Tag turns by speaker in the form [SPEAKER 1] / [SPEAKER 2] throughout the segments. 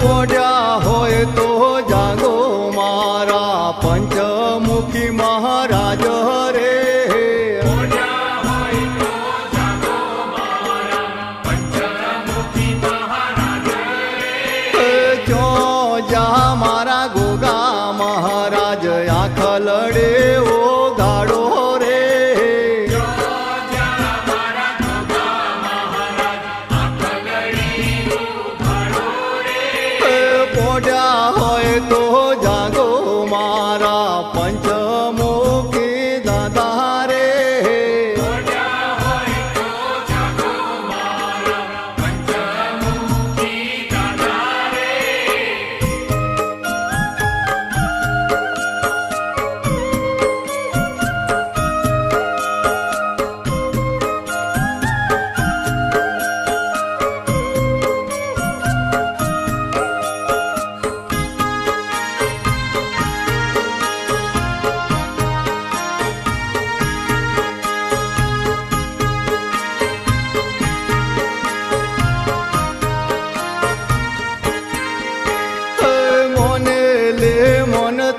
[SPEAKER 1] પોડ્યા હોય તો જાગો મારા પંચમુખી મહારાજ રે. મારા ગોગા મહારાજ આંખ લડે ઓ ગાડો રે. પોડ્યા હોય તો જાગો મારા પંચમુખી દાદા રે.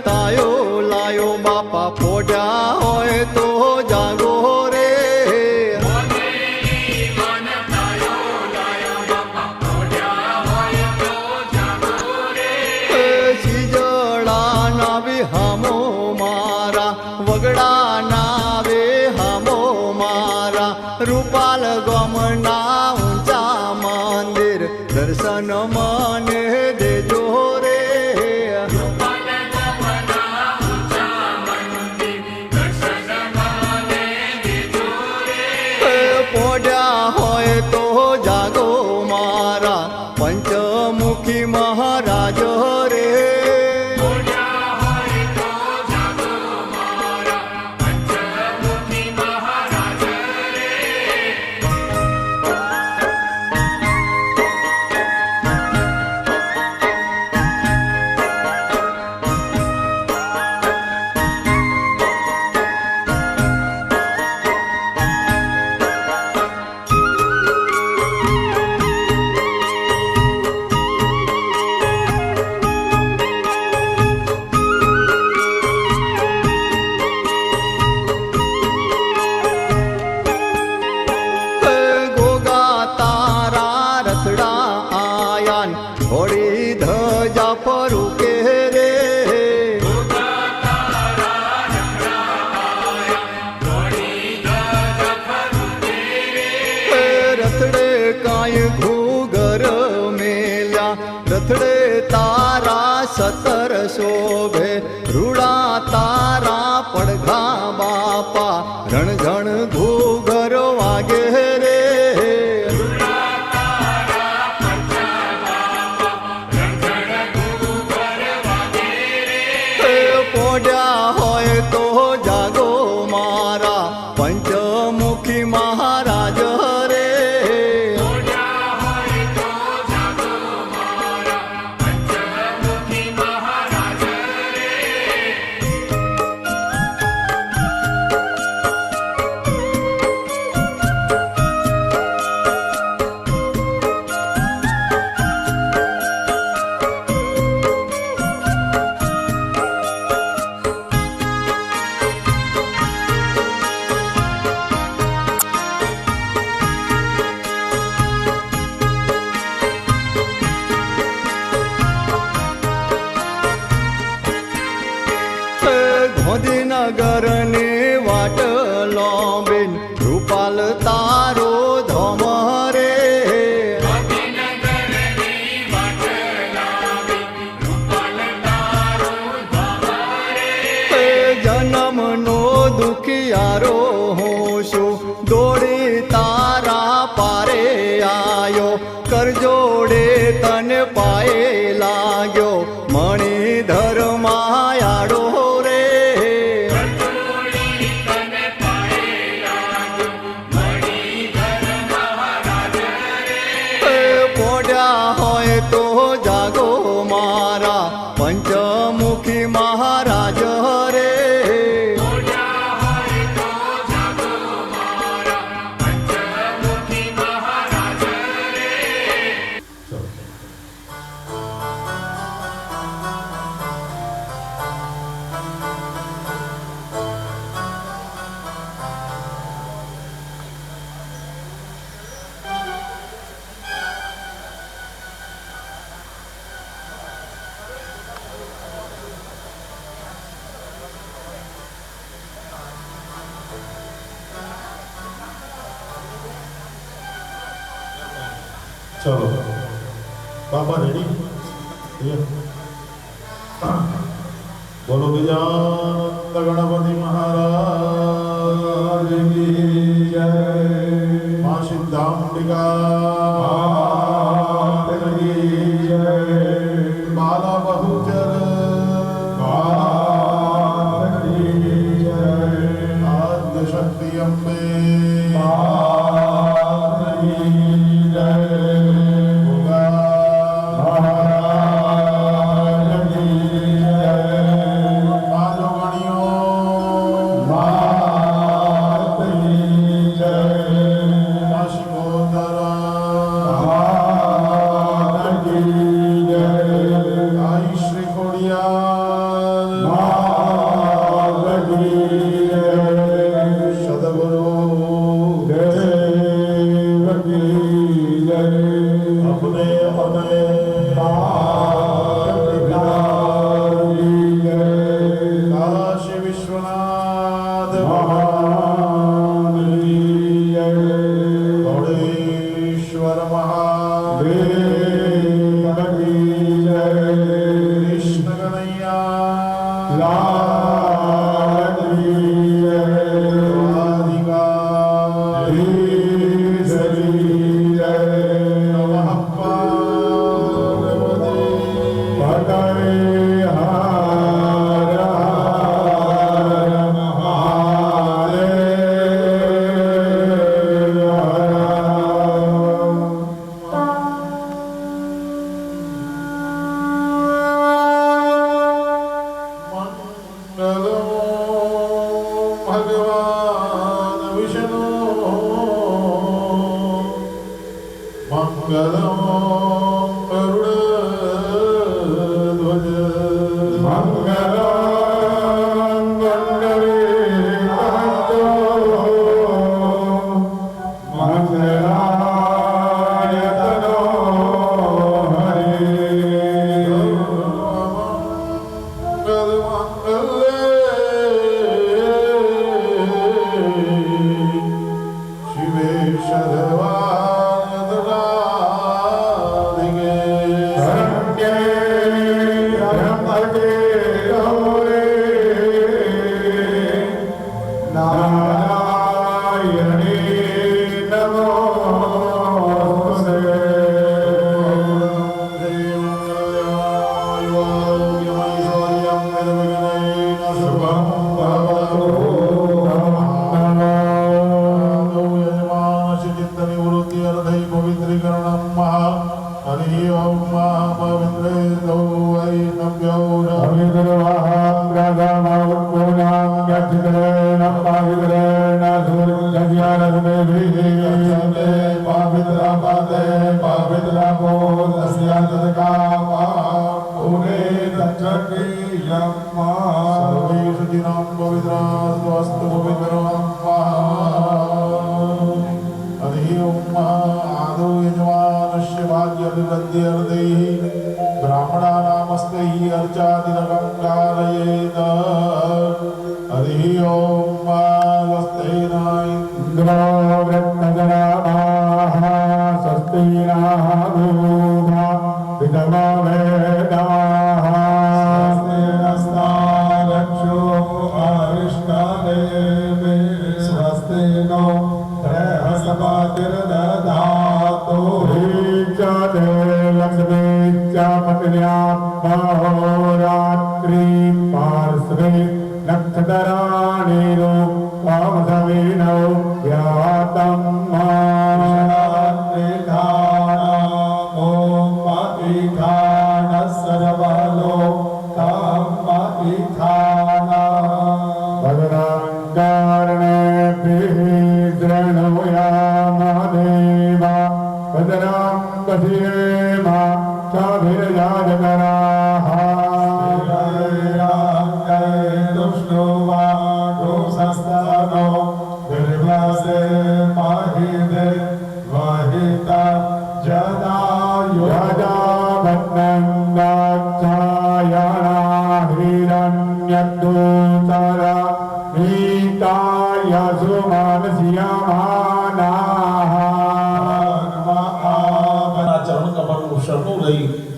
[SPEAKER 1] તાયો લાયો બાપા પોડ્યા હોય તો જાગો રે. શીજડા નાવે હામો મારા વગડા નાવે હામો મારા રૂપાલ ગમના ઊંચા મંદિર દર્શન મને દેજો રે. પોડ્યા હોય તો જાગો મારા પંચમુખી મહારાજ રે. ઘોડી ધજા ફરું કે રે. રથડે કાંઈ ઘૂઘર મેલ્યા રથડે તારા સતર શોભે રૂડા તારા પડઘા બાપા રણઝણ ઘૂઘર વાગે રે. પોડ્યા હોય તો જાગો મારા પંચમુખી મહારાજ રે. ગાંધીનગર ને વાટ લોબેન રૂપાલ તારો ધમ રે. જન્મ નો દુખિયારો હું છું દોડી તારા પારે આયો કરજોડે તને પાયે લાગ્યો મણિધર માયાડો. હોય તો જાગો મારા પંચમુખી મહારાજ રે.
[SPEAKER 2] ચલો બાબા રેડી. બોલો ગજાનંદ ગણપતિ મહારાજ કી જય. મા સિદ્ધાંબિકા માતા કી જય. બાલા બહુચર માતા કી જય. આદ્ય શક્તિ અંબે માતા કી જય.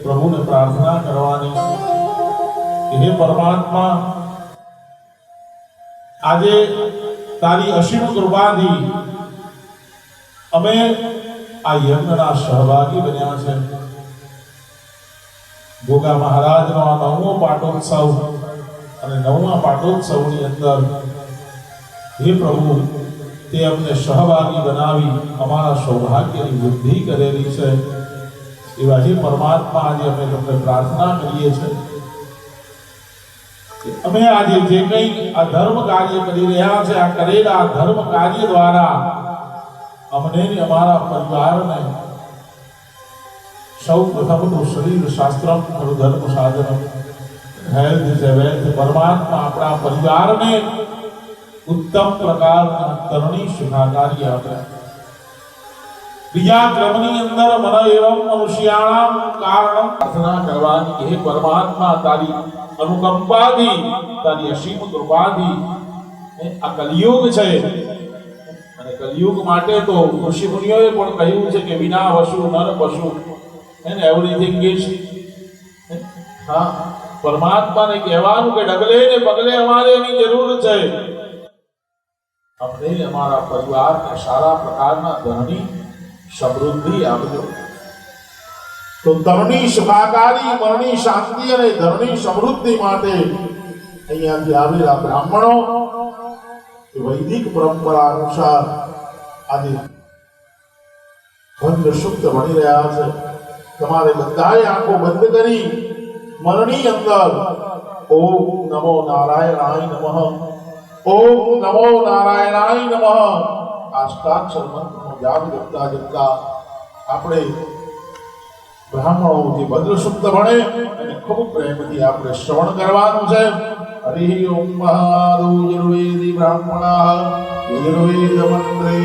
[SPEAKER 3] પ્રભુને પ્રાર્થના કરવાની કે હે પરમાત્મા, આજે તારી અસીમ કૃપાથી અમે આ યજ્ઞના સહભાગી બન્યા છે. ગોગા મહારાજનો આ 9મો પાટોત્સવ અને 9મા પાટોત્સવની અંદર હે પ્રભુ તે અમને સહભાગી બનાવી અમારા સૌભાગ્યની વૃદ્ધિ કરેલી છે. એવા હે પરમાત્મા, આજે અમે તમને પ્રાર્થના કરીએ છીએ કે અમે આજે જે કંઈ આ ધર્મ કાર્ય કરી રહ્યા છે, આ કરેલા ધર્મ કાર્ય દ્વારા અમને ને અમારા પરિવારને સૌ પ્રથમ તો શરીર શાસ્ત્રમ ખરું ધર્મ સાધનમ, હેલ્થ છે વેલ્થ. પરમાત્મા આપણા પરિવારને ઉત્તમ પ્રકારના તરણી સુખાકારી આપે. બીજા ક્રમની અંદર મન એવમ મનુષ્યાણામ કારણમ પ્રાર્થના કરવાની કે હે પરમાત્મા, તારી અનુકંપાથી, તારી અસીમ કૃપાથી આ કલિયુગ છે અને કલિયુગ માટે તો ઋષિ મુનિઓએ પણ કહ્યું છે કે વિના વસુ નર પશુ એન્ડ એવરીથિંગ ઇઝ, હા, પરમાત્માને કહેવાનું કે ડગલે ને પગલે અમારે એની જરૂર છે. અમને અમારા પરિવારને સારા પ્રકારના ધનની સમૃદ્ધિ આપજો. તો ધનની સુખાકારી, મનની શાંતિ અને ધનની સમૃદ્ધિ માટે અહીંયાથી આવેલા બ્રાહ્મણો વૈદિક પરંપરા અનુસાર આજે વંદ શુદ્ધ ભણી રહ્યા છે. તમારે બધાએ આંખો બંધ કરી મનની અંદર ઓમ નમો નારાયણાય નમઃ, ઓમ નમો નારાયણાય નમઃ અષ્ટાક્ષર મંત્રનો જાપ જપતા જપતા આપણે બ્રાહ્મણો જે ભદ્ર શુદ્ધ ભણે અને ખૂબ પ્રેમથી આપણે શ્રવણ કરવાનું છે. હરિ ઓમ મહાદુર્વેદી બ્રાહ્મણા યજુર્વેદ મંત્રે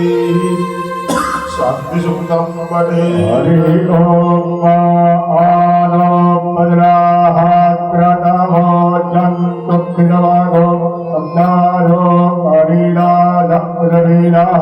[SPEAKER 3] શાંતિ સુક્તમ પઠે.
[SPEAKER 2] હરિ ઓમ આનો પદ્રાહાત્રતમો ચંતુ પિરવાગો અબ્દારો હરિલા ધપદરીલા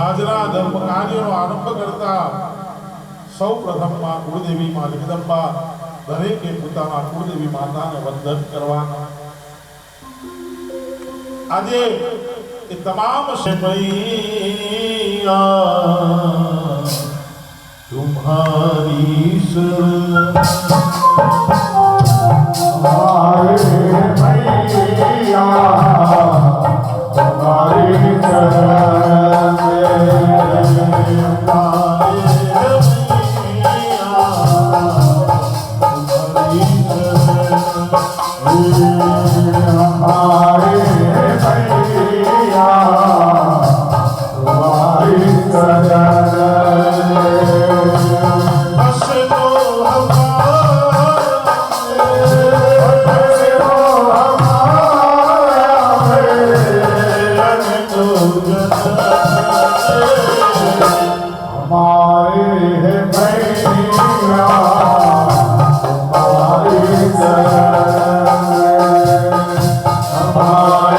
[SPEAKER 3] આજના ધર્મ કાર્યનો આરંભ કરતા સૌ પ્રથમ માં કુળદેવી માં જગદંબા દરેકે પોતાના કુળદેવી માતાને વંદન કરવાના. આજે એ તમામ શૈયા तुम्हारी शरण
[SPEAKER 2] Bye.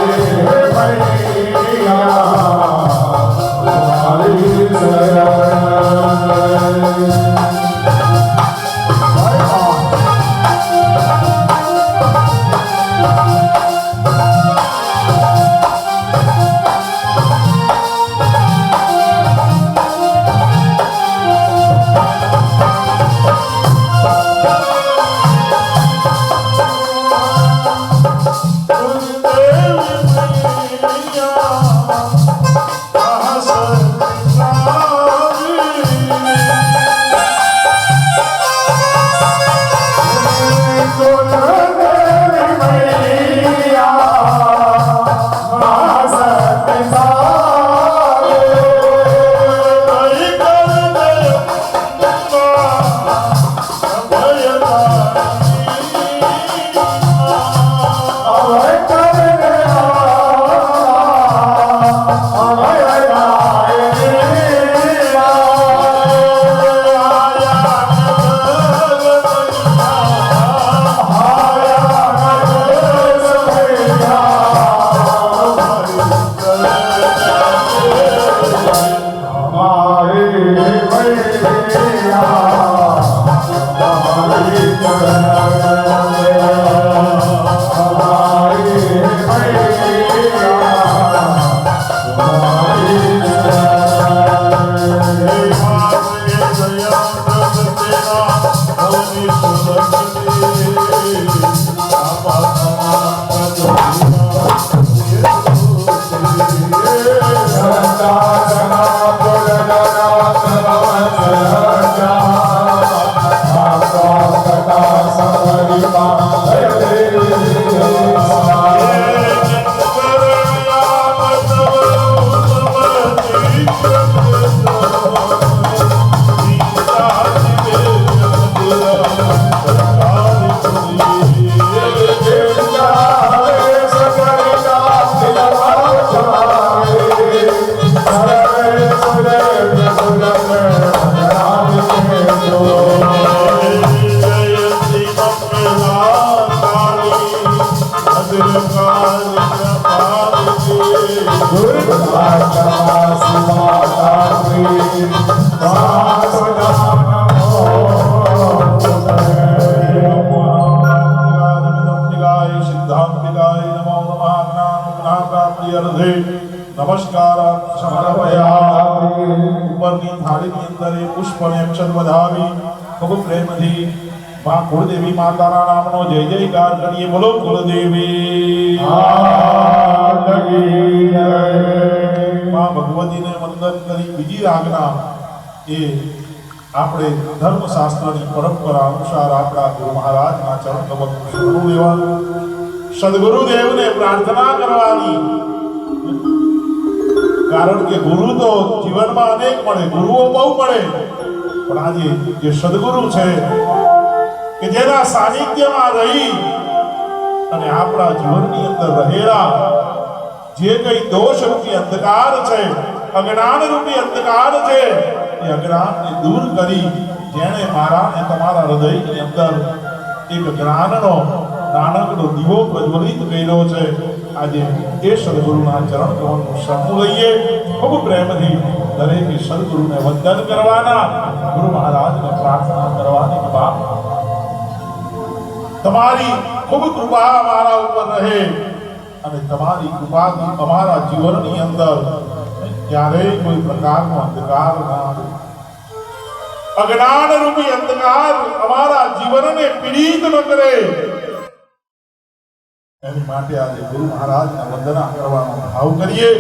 [SPEAKER 3] નમસ્કાર સમર્પયામિ ઉપરની થાળીની અંદર એ પુષ્પને અક્ષત વધાવી ખૂબ પ્રેમથી માં કુળદેવી માતાના નામનો જય જયકાર કરીએ. બોલો કુળદેવી માં ભગવતીને વંદન કરી બીજી આજ્ઞા એ આપણે ધર્મશાસ્ત્રની પરંપરા અનુસાર આપણા ગુરુ મહારાજના ચરણ કમળનું શરણું લેવાનું, સદગુરુદેવને પ્રાર્થના કરવાની. કારણ કે ગુરુ તો જીવનમાં અનેક મળે, ગુરુઓ બહુ મળે, પણ આજે જે સદગુરુ છે કે જેના સાનિધ્યમાં રહી અને આપણા જીવનની અંદર રહેલા જે કઈ દોષ રૂપી અંધકાર છે, અજ્ઞાન રૂપી અંધકાર છે, એ અજ્ઞાનને દૂર કરી જેણે મારા અને તમારા હૃદયની અંદર એક જ્ઞાનનો નાનકડો દીવો પ્રજ્વલિત કર્યો છે, આજે એ સદગુરુના ચરણ કમળનું શરણું લઈએ. ખૂબ પ્રેમથી દરેકે સદગુરુને વંદન કરવાના, ગુરુ મહારાજને પ્રાર્થના કરવાની કે બાપ તમારી ખૂબ કૃપા અમારા ઉપર રહે અને તમારી કૃપાથી અમારા જીવનની અંદર ક્યારેય કોઈ પ્રકારનો અંધકાર ના આવે. અજ્ઞાન રૂપી અંધકાર અમારા જીવનને પીડિત ન કરે. એની માટે આજે ગુરુ મહારાજના વંદના કરવાનો ભાવ કરીએ.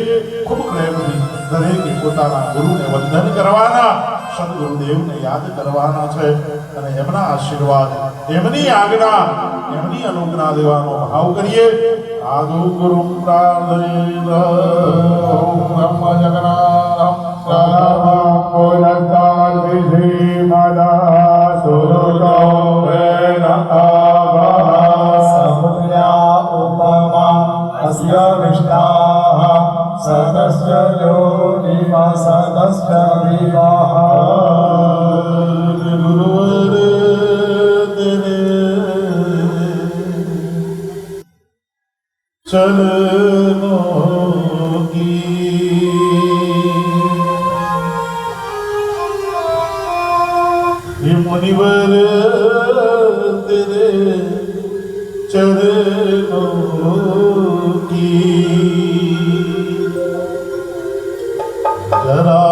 [SPEAKER 3] ખૂબ પ્રેમથી દરેકે પોતાના ગુરુને વંદન કરવાના, સદગુરુદેવને યાદ કરવાના છે અને એમના આશીર્વાદ, એમની આજ્ઞા, એમની અનુજ્ઞા લેવાનો ભાવ કરીએ. આદુ ગુરુ પ્રાર્થના ઓમ બ્રહ્મ જગન્નાથમ
[SPEAKER 2] સદસ્ય યોનિમાં સદસ્ય વિવાહ
[SPEAKER 3] ગુરુવર તેરે ચરણો કી હે મુનિવર તેરે ચરણો जरा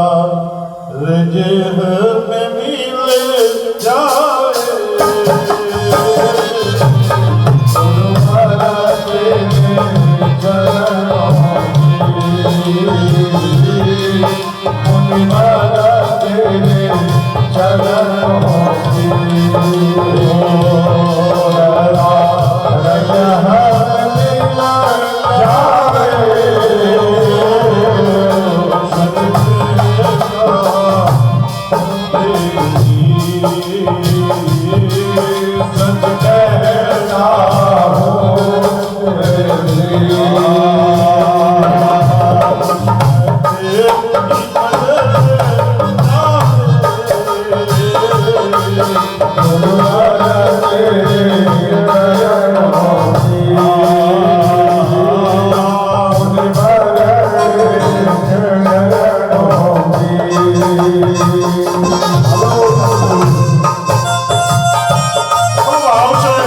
[SPEAKER 3] रजे में मिल जाए આવશે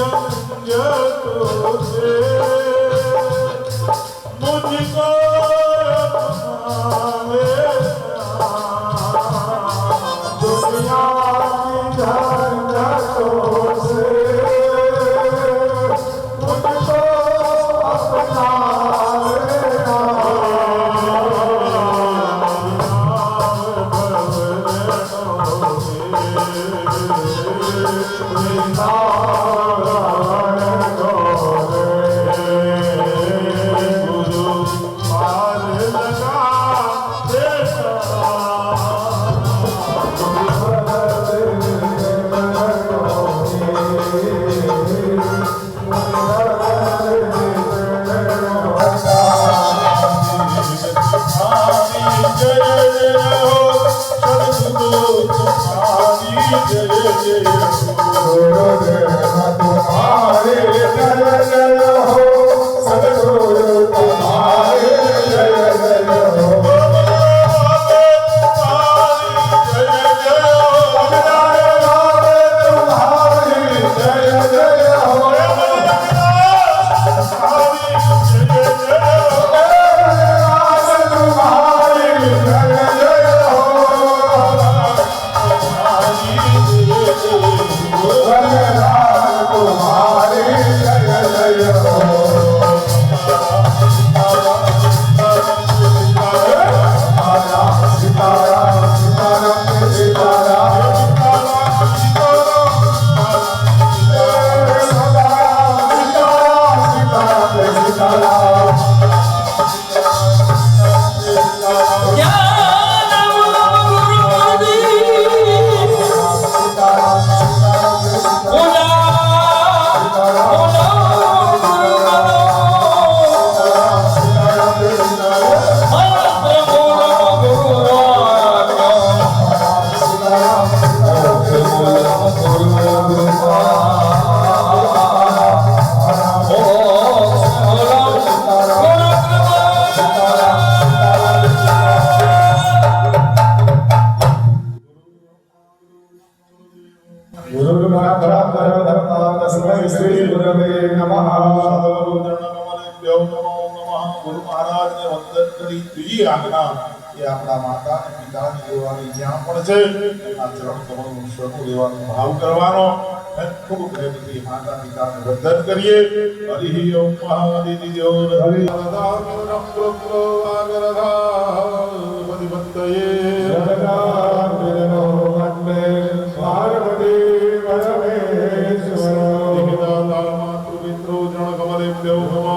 [SPEAKER 3] मुझको
[SPEAKER 2] दुनिया की झंझटों से मुझको अपना
[SPEAKER 3] ગુરુ મહારાજને વંદન કરી ત્રીજી આજ્ઞા એ આપણા માતા અને પિતાની લેવાની જ્યાં પણ છે એના ચરણ કમળનું શરણું લેવાનો ભાવ કરવાનો અને ખૂબ પ્રેમથી માતા પિતાને વંદન કરીએ. હરિ ઓમ મહાદિતિ દેવ હરિ દાનમ પ્રભુ આગરધા પતિપતયે
[SPEAKER 2] જગદાનંદનો વંદે પાર્વતી પરમેશ્વર
[SPEAKER 3] માતૃપિતૃ ચરણ કમલેભ્યો નમો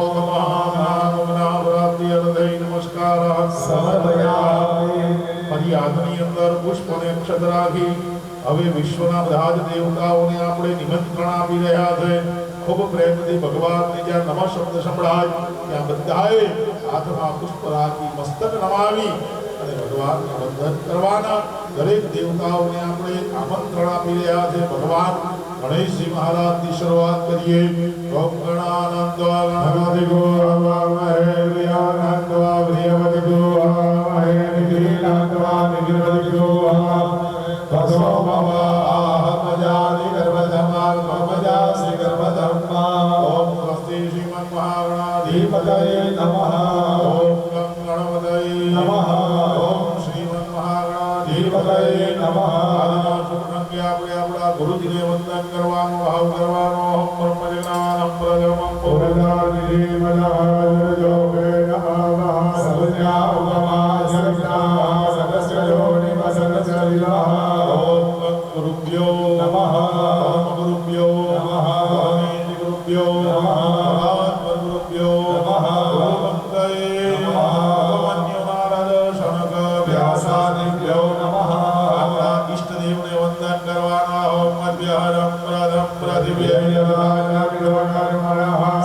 [SPEAKER 3] નમસ્કાર
[SPEAKER 2] સમર્પયામિ.
[SPEAKER 3] ફરિયાદની અંદર પુષ્પને અક્ષત રાખી હવે વિશ્વના બધા જ દેવતાઓને આપણે નિમંત્રણ આપી રહ્યા છે. ખૂબ પ્રેમથી ભગવાનને જ્યાં નમઃ શબ્દ સંભળાય ત્યાં બધાએ હાથમાં પુષ્પ રાખી મસ્તક નમાવી અને ભગવાનને વંદન કરવાના. દરેક દેવતાઓને આપણે આમંત્રણ આપી રહ્યા છે. ભગવાન ગણેશજી મહારાજની શરૂઆત કરીએ. ઓમ ગણાનંદવા ગણાધિગો હવામહે પ્રિયાનંદવા પ્રિયવદિગો હવામહે નિધિનાંદવા નિધિવદિગો તસો મવાહમજાનિ ગર્ભધમાન મમજાસી ગર્ભધમ્મા. ઓમ સ્વસ્તિ શ્રીમન્ મહાગણાધિપતયે નમઃ. ઓમ ગં ગણપતયે નમઃ. ઓમ શ્રીમન્ મહાગણાધિપતયે નમઃ. આજના શુભ અંગે આપણે આપણા ગુરુજીને વંદન કરવાનો ભાવ કરવાનો. ઓમ બ્રહ્મજ્ઞાનમ પ્રજમં પુરદાનિધિ મનાજોગે નમઃ. સવજ્ઞા ઉપમા જગતા સદસ્યો નિવસનચલિલા. ઓમ ગુરુભ્યો નમઃ. ઓમ ગુરુભ્યો નમઃ. ઓમ ગુરુભ્યો નમઃ. ઓમ ગુરુભ્યો નમઃ. ગુરુવંદયે નમઃ. ભગવન્યો નારદ શનક વ્યાસાદિભ્યો નમઃ. આપણા ઈષ્ટદેવને વંદન કરવાના. ઓમ મધ્યહરમ પ્રદમ પ્રતિભ્યય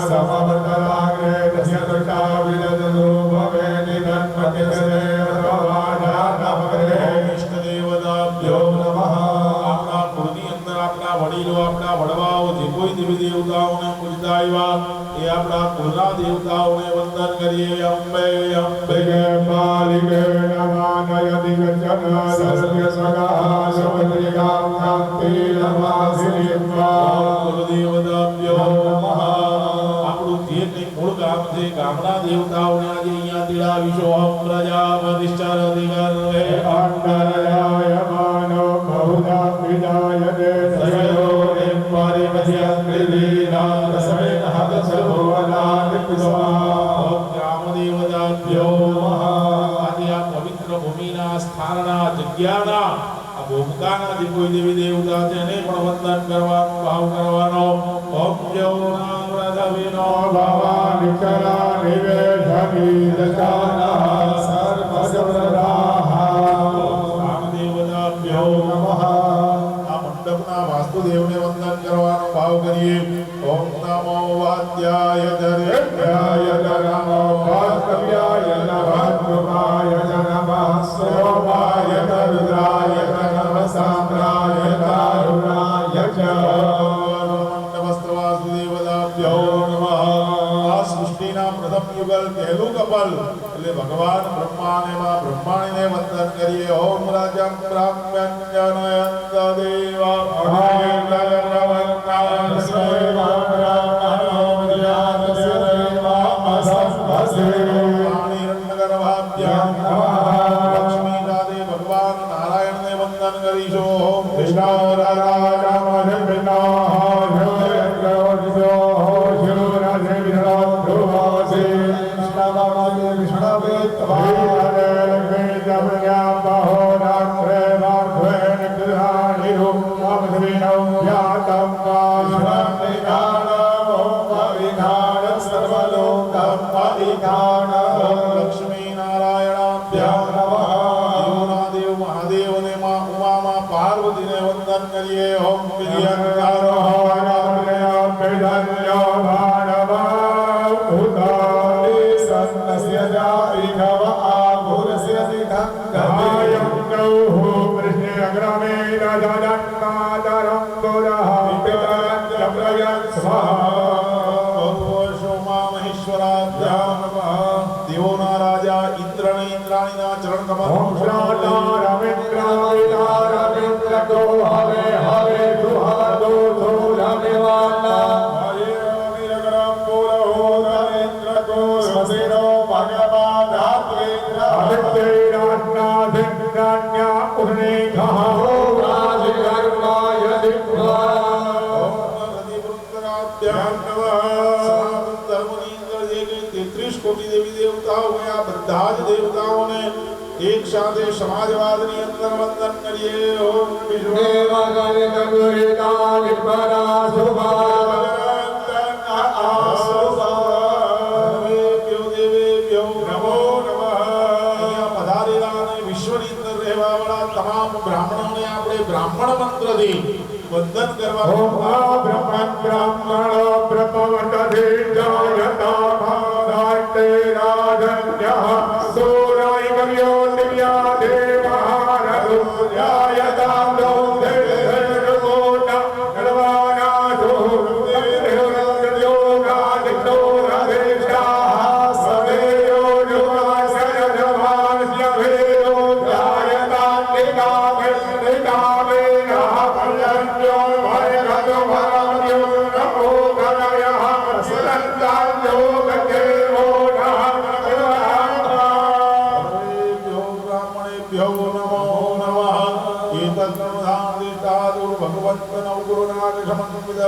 [SPEAKER 3] સમવર્તલાગ્રે દસ્યતુષા વિદદુ ભવે નિધન્મતિસદેવ ભવાજાનમગ્રે. ઈષ્ટદેવતાભ્યો નમઃ. આપણા કુળની અંદર આપણા વડીલો આપણા વડવાઓ જે કોઈ દેવી દેવતાઓને પૂજતા આવ્યા એ આપણા કુળના દેવતાઓને વંદન કરીએ. અંબે અંબિકે
[SPEAKER 2] બાલિકે નમાનયતિ ગચ્છન સર્વ્ય સગા સવત્રિકાં કાંતિ નમાસિનિત્વા.
[SPEAKER 3] કુલદેવતાભ્યો આપણું જે કંઈ મૂળ ગામ છે ગામના દેવતાઓને આજે અહીંયા તેડાવીશો. ઓમ પ્રજાપતિશ્ચરધિગર્ભે
[SPEAKER 2] અંતરયાયમાનો બહુધા વિજાયતે સયોનિમ પરિમસ્યંક્રિધીના તસ્મૈ હદસર્વનાદિપુષ્મા.
[SPEAKER 3] ઓમ ગ્રામદેવતાભ્યો નમઃ. આજે આ પવિત્ર ભૂમિના સ્થાનના જગ્યાના આ ભૂમકાના જે કોઈ દેવી દેવતા છે એને પણ વંદન કરવાનો ભાવ કરવાનો. ઓમ યૌનાવ્રતવિનો
[SPEAKER 2] ભવાની કરા નિવેશની દશાના સર્વસર્વદાઃ.
[SPEAKER 3] ગ્રામદેવતાભ્યો નમઃ. આ મંડપના વાસ્તુદેવને વંદન કરવાનો ભાવ કરીએ. ઓમ નમો વાદ્યાય
[SPEAKER 2] યજ્ઞાય નમો વાસ્તવ્યાય નમઃ ધ્રુવાય નમઃ સોમાય રુદ્રાય નમઃ સામ્રાય કારુણાય ચ.
[SPEAKER 3] વાસુદેવદાભ્યો નમઃ. આ સૃષ્ટિના પ્રથમ યુગલ પહેલું કપલ એટલે ભગવાન બ્રહ્મા અને માં બ્રહ્માણીને વંદન કરીએ. ઓમ રાજમ બ્રાહ્મણ્યનયંત દેવા લક્ષ્મીનાદે ભગવાન નારાયણને વંદન કરીશું. ઓમ લક્ષ્મી નારાયણાભ્યામ નમઃ. દેવનાદેવ મહાદેવ અને માં ઉમામાં પાર્વતીને વંદન કરીએ. ઓમ પ્રિયંકારો દેવોના રાજા ઇન્દ્રને ઇન્દ્રાણીના ચરણ કોટી દેવી દેવતાઓ આ બધા જ દેવતાઓને એક સાથે સમાજવાદની અંદર વંદન કરીએ. ઓમ વિશ્વની અંદર રહેવા વાળા તમામ બ્રાહ્મણોને આપણે બ્રાહ્મણ મંત્રથી વંદન કરવાનું.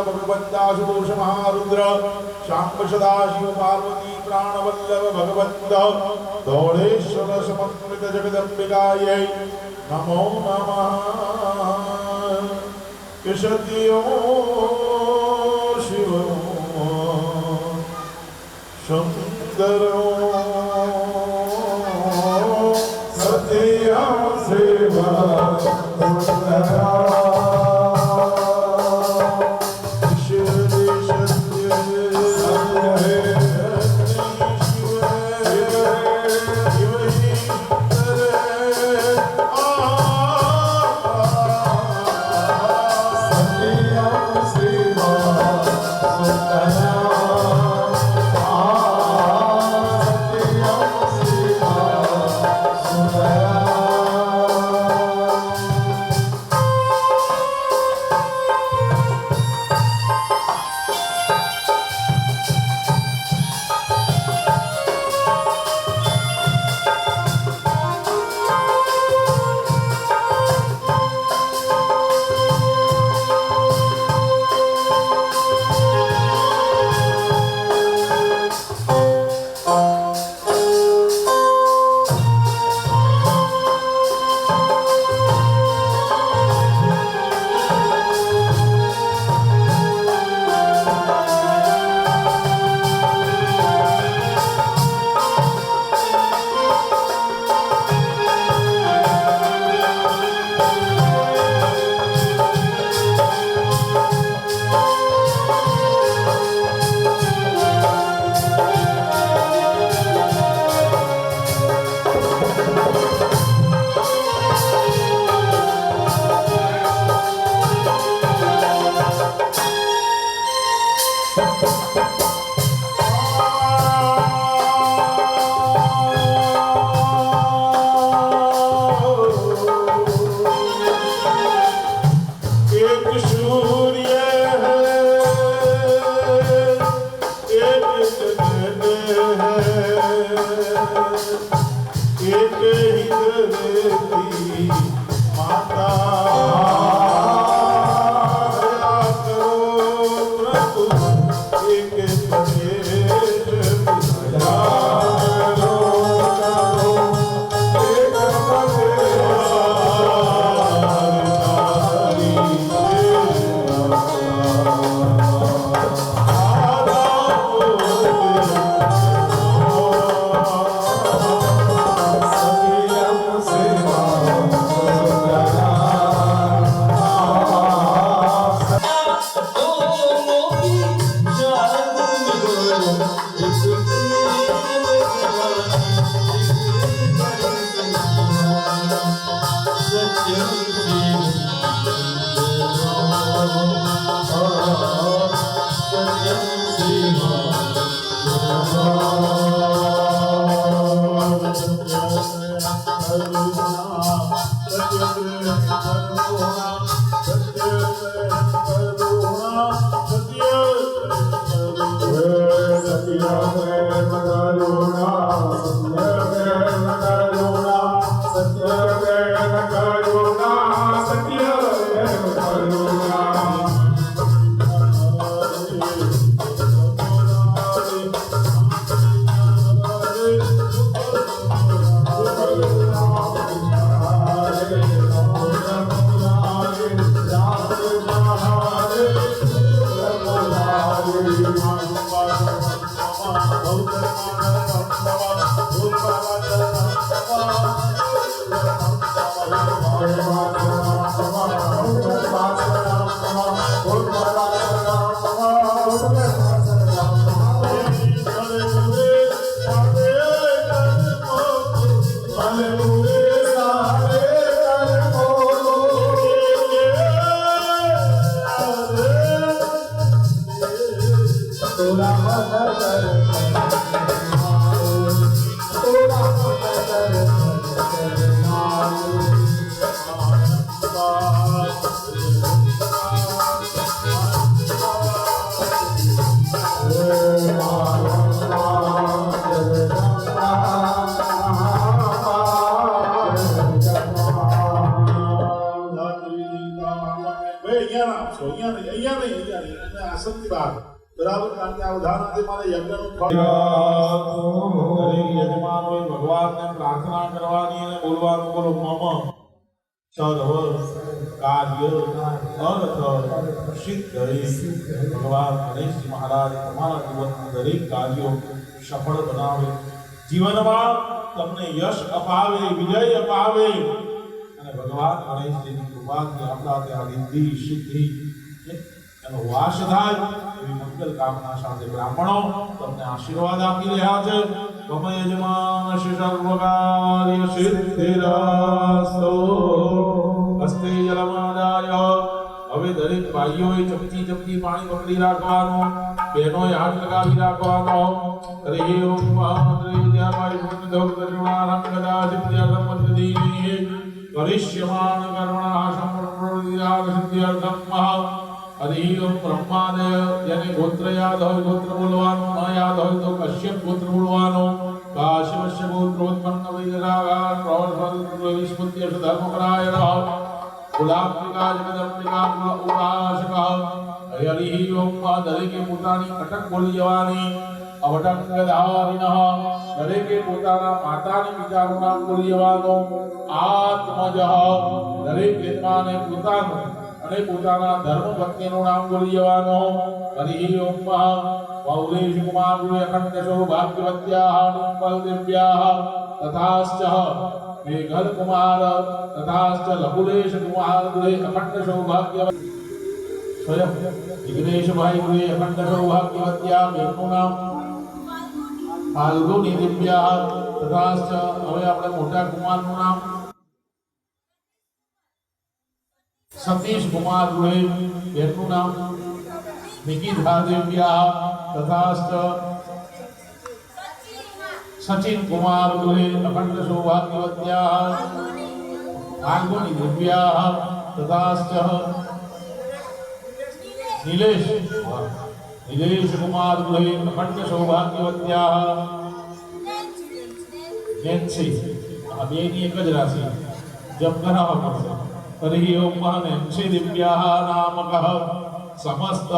[SPEAKER 3] भगवंताशुतोष महारुद्र शांब सदाशिव पार्वती प्राणवल्लभ भगवंत धौलेश्वर समन्वित जगदंबिकायै नमो नमः. यशत्यो शिव शंकरो
[SPEAKER 2] सत्यं शिव
[SPEAKER 3] एक सूर्य है, एक जगत है, एक ही धरती माता। दया करो प्रभु, एक प्रदेश विधाता। આસનની બહાર બરાબર, કારણ કે આ ઉદાહરણથી મારે યજ્ઞનું ફળ દરેક યજમાનોએ ભગવાનને પ્રાર્થના કરવાની અને બોલવાનું, બોલો મમ સર્વ કાર્ય અર્થ સિદ્ધય। ભગવાન ગણેશજી મહારાજ તમારા જીવનના દરેક કાર્યો સફળ બનાવે, જીવનમાં તમને યશ અપાવે, વિજય અપાવે અને ભગવાન ગણેશજીની કૃપાથી આપણા ત્યાં રિદ્ધિ સિદ્ધિ એનો વાસ થાય એવી મંગલ કામના સાથે બ્રાહ્મણો તમને આશીર્વાદ આપી રહ્યા છે। તમ યજમાન શ્રી સર્વકાર્ય સિદ્ધિરસ્તુ। હસ્તે જલમાદાય। હવે દરેક ભાઈઓએ ચમચી ચમચી પાણી પકડી રાખવાનું, બહેનોએ હાથ લગાવી રાખવાનો। હરે ઓમ મહામંત્રે વિદ્યાભાઈ ભૂમિ કરુણારંગ ગદા સિદ્ધ્યર્થમ મંત્રદીની કરિષ્યમાણ કર્મણા સંપ્રતિયાગ સિદ્ધ્યર્થમ મહા। હરિ ઓમ બ્રહ્માદય, જેને ગોત્ર યાદ હોય ગોત્ર બોલવાનું, ન યાદ હોય તો કશ્યપ ગોત્ર બોલવાનું। કાશ્યપસ્ય ગોત્રોત્પન્ન વૈદરાગાન પ્રવર્તન વિસ્મૃત્ય ધર્મપરાયણ ગુલાબિકા જગદંબિકા ઉપાસક। હરિ ઓમ દરેકે પોતાની અટક બોલી જવાની। અવટંગધારિણ, દરેકે પોતાના માતાની પિતાનું નામ બોલી જવાનું। આત્મજ, દરેક યજમાને પોતાનું અને પોતાના ધર્મપત્નીનું નામ બોલી જવાનું। હરિ ઓમ પૌરેશ કુમાર અખંડ સૌભાગ્યવત્યાઃ નિમ્બલ દિવ્યાઃ તથાશ્ચ મેઘલ કુમાર તથાશ્ચ લઘુલેશ કુમાર અખંડ સૌભાગ્ય સ્વયં વિઘ્નેશભાઈ અખંડ સૌભાગ્યવત્યા બેનનું નામ ફાલ્ગુની દિવ્યાઃ તથાશ્ચ। હવે આપણે મોટા કુમારનું નામ સતીશ કુમાર બેનનું નામ निकिता देव्याः तथाश्च सचिन कुमार दुहे अखंड सौभाग्यवत्याः फाल्गुनी देव्याः तथाश्च नीलेश कुमार दुहे अखंड सौभाग्यवत्याः नेन्सी આ બેની એક જ રાશિ જપ કરાવવા પડશે તર્હિ ઓમ નેન્સી દિવ્યાः નામકઃ સમસ્તઃ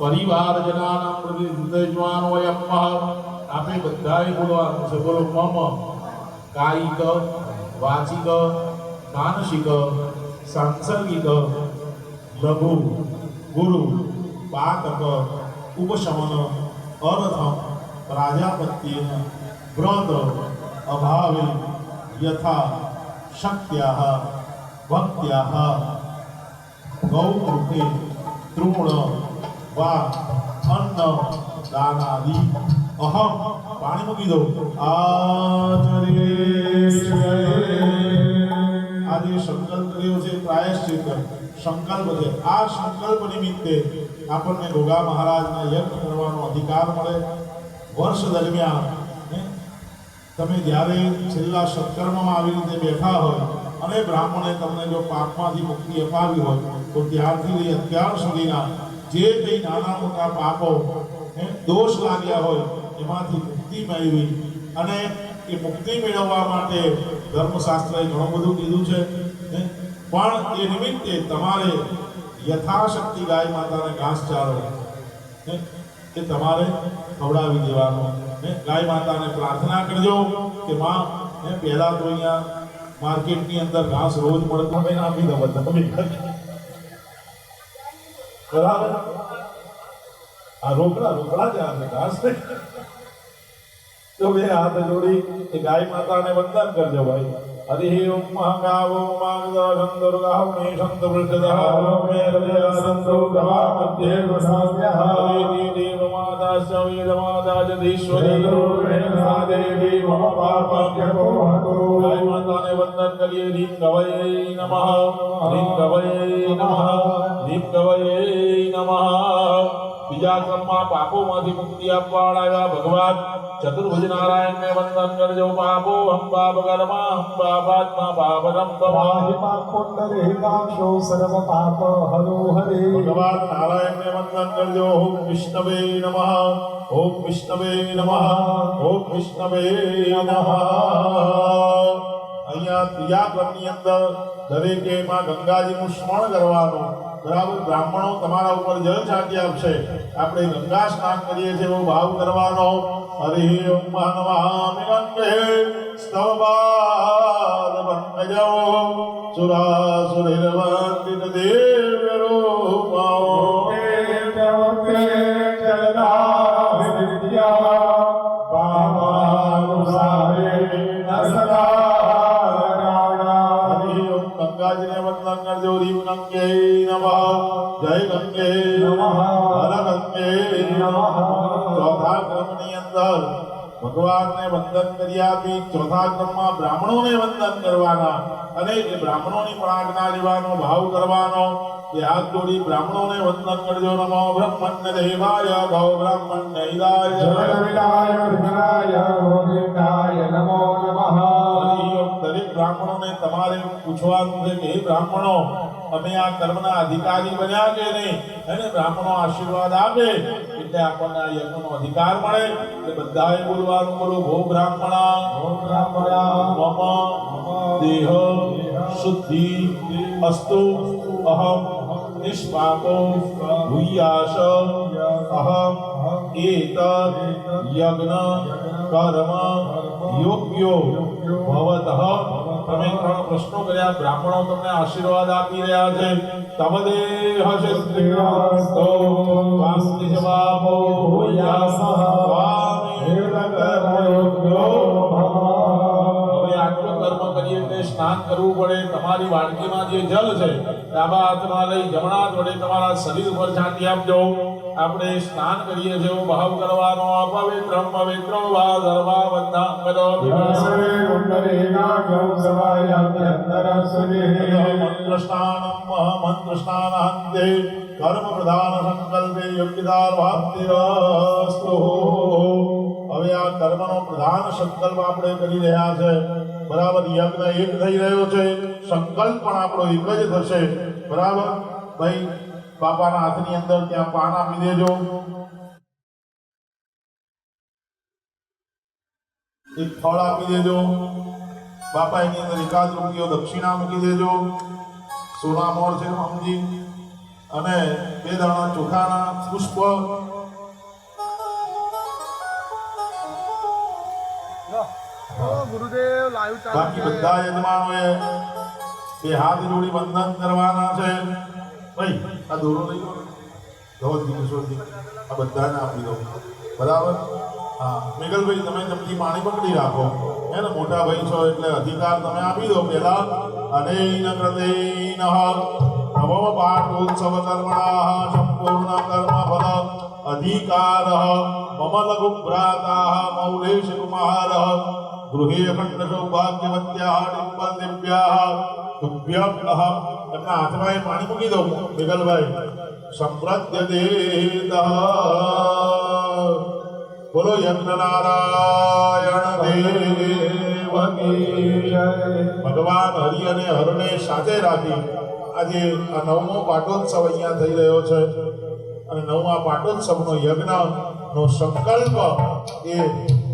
[SPEAKER 3] પરિવારજનાનાં પ્રતિ હૃદયજ્વાનોયમ આપણે બધાએ બોલવાનું છે બોલો મમ કાયિક વાચિક માનસિક સાંસર્ગિક લઘુ ગુરુ પાતક ઉપશમન અર્થમ પ્રાજાપત્યેન વ્રત અભાવે यथा शक्त्याः भक्त्याः गौरूपे तृण वा अन्न दानादि अहम पाणी मूकी दो આજે સંકલ્પ કર્યો છે પ્રાયશ્ચિત સંકલ્પ છે આ સંકલ્પ નિમિત્તે આપણને ગોગા મહારાજના યજ્ઞ કરવાનો અધિકાર મળે વર્ષ દરમિયાન તમે જ્યારે છેલ્લા સત્કર્મમાં આવી રીતે બેઠા હોય અને બ્રાહ્મણે તમને જો પાપમાંથી મુક્તિ અપાવી હોય તો ત્યારથી લઈ અત્યાર સુધીના જે કંઈ નાના મોટા પાપો દોષ લાગ્યા હોય એમાંથી મુક્તિ મેળવી અને એ મુક્તિ મેળવવા માટે ધર્મશાસ્ત્રએ ઘણું બધું કીધું છે પણ એ નિમિત્તે તમારે યથાશક્તિ ગાય માતાને ઘાસચારો એ તમારે ખવડાવી દેવાનો ગાય માતાને પ્રાર્થના કરજો કે માં પહેલા તો અહીંયા માર્કેટની અંદર ઘાસ રોજ મળતો હોય આપી દો બધા બરાબર આ રોકડા જ આવે ઘાસ તો બે હાથ જોડી એ ગાય માતાને વંદન કરજો ભાઈ हरि ओम महागावो मागदाशं दुर्गाः मेषं वृषदः मे हृदयासन्तो दवा मध्ये वसाम्यः देवी देवमाताश्च वेदमाताश्चीश्वरी देवी मम पापभ्यो हतो गाय माताने वंदन करिए ह्रीं गवये नमः ह्रीं गवये नमः ह्रीं गवये नमः બીજા ક્રમમાં પાપોમાંથી મુક્તિ આપવાળા એવા ભગવાન ચતુર્ભુજ નારાયણને વંદન કરજો પાપો હમ પાપ કર્મા હમ પાપાત્મા પાપરમ ભવાહિમા પુંડરીકાક્ષો સર્વ પાપ હરો હરે ભગવાન નારાયણને વંદન કરજો ઓમ વિષ્ણવે નમઃ ઓમ વિષ્ણવે નમઃ ઓમ વિષ્ણવે નમઃ અહીંયા ત્રીજા ક્રમની અંદર દરેકે માં ગંગાજીનું સ્મરણ કરવાનું બરાબર બ્રાહ્મણો તમારા ઉપર જળ છાંટી આપશે આપણે ગંગા સ્નાન કરીએ છીએ એવો ભાવ કરવાનો હરિ ઓમ નમામિ ગંગે સ્તવબાદ વંદજો સુરાસુરિર્વંદિત દિવ્ય રૂપો દેવતે જલદા વિદ્યા ભાવાનુસારે નસદા ગંગાજીને વંદન કરજો રીમ ગંગે નમઃ જય ગંગે નમઃ હર ગંગે નમઃ ચોથા ક્રમની અંદર ભગવાનને વંદન કરી આપી ચોથા ક્રમમાં બ્રાહ્મણોને વંદન કરવાના અને એ બ્રાહ્મણોની પણ આજ્ઞા લેવાનો ભાવ કરવાનો એ હાથ જોડી બ્રાહ્મણોને વંદન કરજો નમો બ્રહ્મણ્ય દેવાય ગૌ બ્રાહ્મણ્ય હિદાય જગવિદાય વિઘ્નાય ગોવિંદાય નમો નમઃ દરેક બ્રાહ્મણોને તમારે પૂછવાનું છે કે હે બ્રાહ્મણો અમે આ કર્મના અધિકારી બન્યા કે નહીં અને બ્રાહ્મણો આશીર્વાદ આપે એટલે આપણને આ યજ્ઞનો અધિકાર મળે એટલે બધાએ બોલવાનું બોલો ભો બ્રાહ્મણા મમ દેહ શુદ્ધિ અસ્તુ અહમ નિષ્પાપો ભૂયાશ અહમ એતદ યજ્ઞ કર્મ યોગ્યો ભવતઃ તમે ત્રણ પ્રશ્નો કર્યા બ્રાહ્મણો તમને આશીર્વાદ આપી રહ્યા છે તમદેહ ક્ષત્રિયસ્તો વાસ્તિ જવાબો ભૂયાસઃ હવે આટલું કર્મ કરીએ એટલે સ્નાન કરવું પડે તમારી વાડકીમાં જે જલ છે ડાબા હાથમાં લઈ જમણા હાથ વડે તમારા શરીર ઉપર છાંટી આપજો આપણે સ્નાન કરીએ છીએ એવો ભાવ કરવાનો અપવિત્રમ પવિત્રો વા સર્વા બંધાંગદો વિવાસરે ઉત્તરેકાગ્રમ સવાયામ્યંતરમ સુનિ મંત્ર સ્નાનમ મંત્ર સ્નાનાંતે કર્મ પ્રધાન સંકલ્પે યોગ્યતા પ્રાપ્તિરસ્તુ હવે આ કર્મનો પ્રધાન સંકલ્પ આપણે કરી રહ્યા છે બરાબર યજ્ઞ એક થઈ રહ્યો છે સંકલ્પ પણ આપણો એક જ થશે બરાબર ભાઈ બાપાના હાથની અંદર ત્યાં પાન આપી દેજો એક ફળ આપી દેજો બાપા એની અંદર એકાદ રૂપિયો દક્ષિણા મૂકી દેજો સોના મોર છે સમજી અને 2 દાણા ચોખાના પુષ્પ
[SPEAKER 2] ગુરુદેવ લાઈવ
[SPEAKER 3] બાકી બધા યજમાનોએ 2 હાથ જોડી વંદન કરવાના છે ભાઈ આ દોરો લઈ લો ધોતી કિશોરજી આ બધાને આપી દો બરાબર હા મેઘલભાઈ તમે ચમચી પાણી પકડી રાખો હે ને મોટા ભાઈ છો એટલે અધિકાર તમે આપી દો પેલા અનેન કૃતેન નવમ પાઠોત્સવ કર્મણા સંપૂર્ણ કર્મ ફલ અધિકાર મમ લઘુ ભ્રાતા મૌલેશ કુમાર ગૃહે અખંડ સૌભાગ્યવત્યા ડિમ્પલ દિવ્યા તુભ્યમ એમના હાથમાં એ પાણી મૂકી દો મેઘલભાઈ સંપ્રત્ય દેત બોલો યજ્ઞ નારાયણ દેવ કી જય ભગવાન હરિ અને હરને સાથે રાખી આજે આ 9મો પાટોત્સવ અહીંયા થઈ રહ્યો છે અને 9મા પાટોત્સવનો યજ્ઞનો સંકલ્પ એ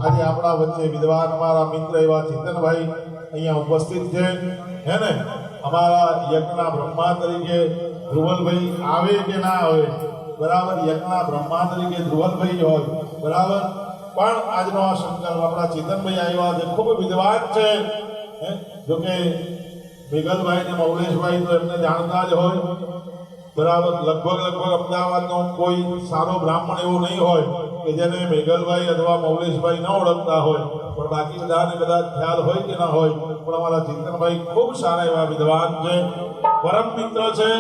[SPEAKER 3] આજે આપણા વચ્ચે વિદ્વાન અમારા મિત્ર એવા ચેતનભાઈ અહીંયા ઉપસ્થિત છે હે ને અમારા યજ્ઞના બ્રહ્મા તરીકે ધ્રુવલભાઈ આવે કે ના આવે બરાબર યજ્ઞના બ્રહ્મા તરીકે ધ્રુવલભાઈ હોય બરાબર પણ આજનો આ સંકલ્પ આપણા ચેતનભાઈ આવ્યા છે ખૂબ વિદ્વાન છે જોકે મેઘલભાઈ ને મૌલેશભાઈ તો એમને જાણતા જ હોય બરાબર લગભગ અમદાવાદનો કોઈ સારો બ્રાહ્મણ એવો નહીં હોય કે જેને મેઘલભાઈ અથવા મૌલેશભાઈ ન ઓળખતા હોય પણ બાકી બધાને કદાચ ખ્યાલ હોય કે ના હોય પણ અમારા ચેતનભાઈ ખૂબ સારા એવા વિદ્વાન છે પરમ મિત્ર છે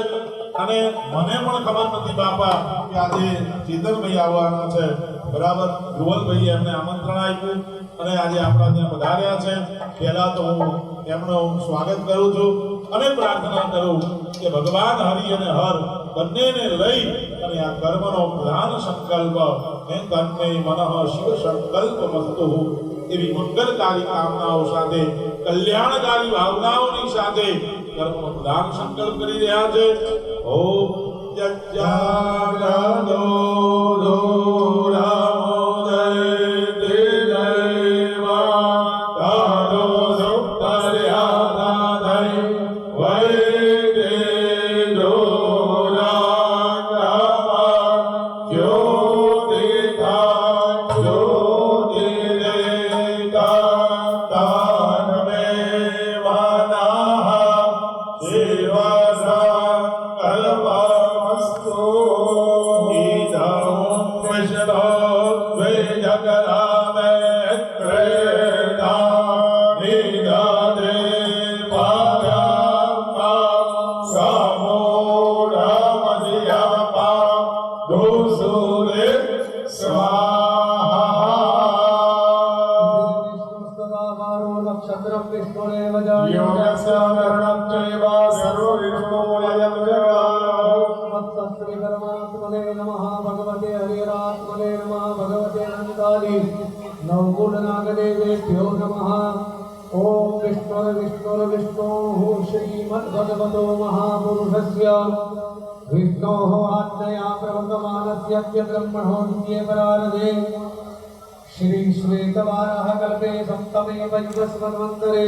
[SPEAKER 3] અને મને પણ ખબર નથી બાપા કે આજે ચેતનભાઈ આવવાના છે બરાબર ધ્રુવલભાઈ એમને આમંત્રણ આપ્યું અને આજે આપણા ત્યાં પધાર્યા છે પહેલા તો હું એમનું સ્વાગત કરું છું અને પ્રાર્થના કરું કે ભગવાન હરિ અને હર બંનેને લઈ અને આ કર્મનો પ્રધાન સંકલ્પ હે તન્મે મનઃ શિવ સંકલ્પ મસ્તુ એવી મંગલકારી કામનાઓ સાથે કલ્યાણકારી ભાવનાઓની સાથે કર્મનો પ્રધાન સંકલ્પ કરી રહ્યા છે ઓમ જજ્જાગદો
[SPEAKER 4] नवगुणनागदेवेभ्यो नमः। ओम विष्णुर्विष्णुर्विष्णुः श्रीमद्भगवतो महापुरुषस्य विष्णोः आज्ञया प्रवर्तमानस्य ब्रह्मणोऽन्ये परारदे श्री श्वेतवाराह कल्पे सप्तमे वैवस्वन्वन्तरे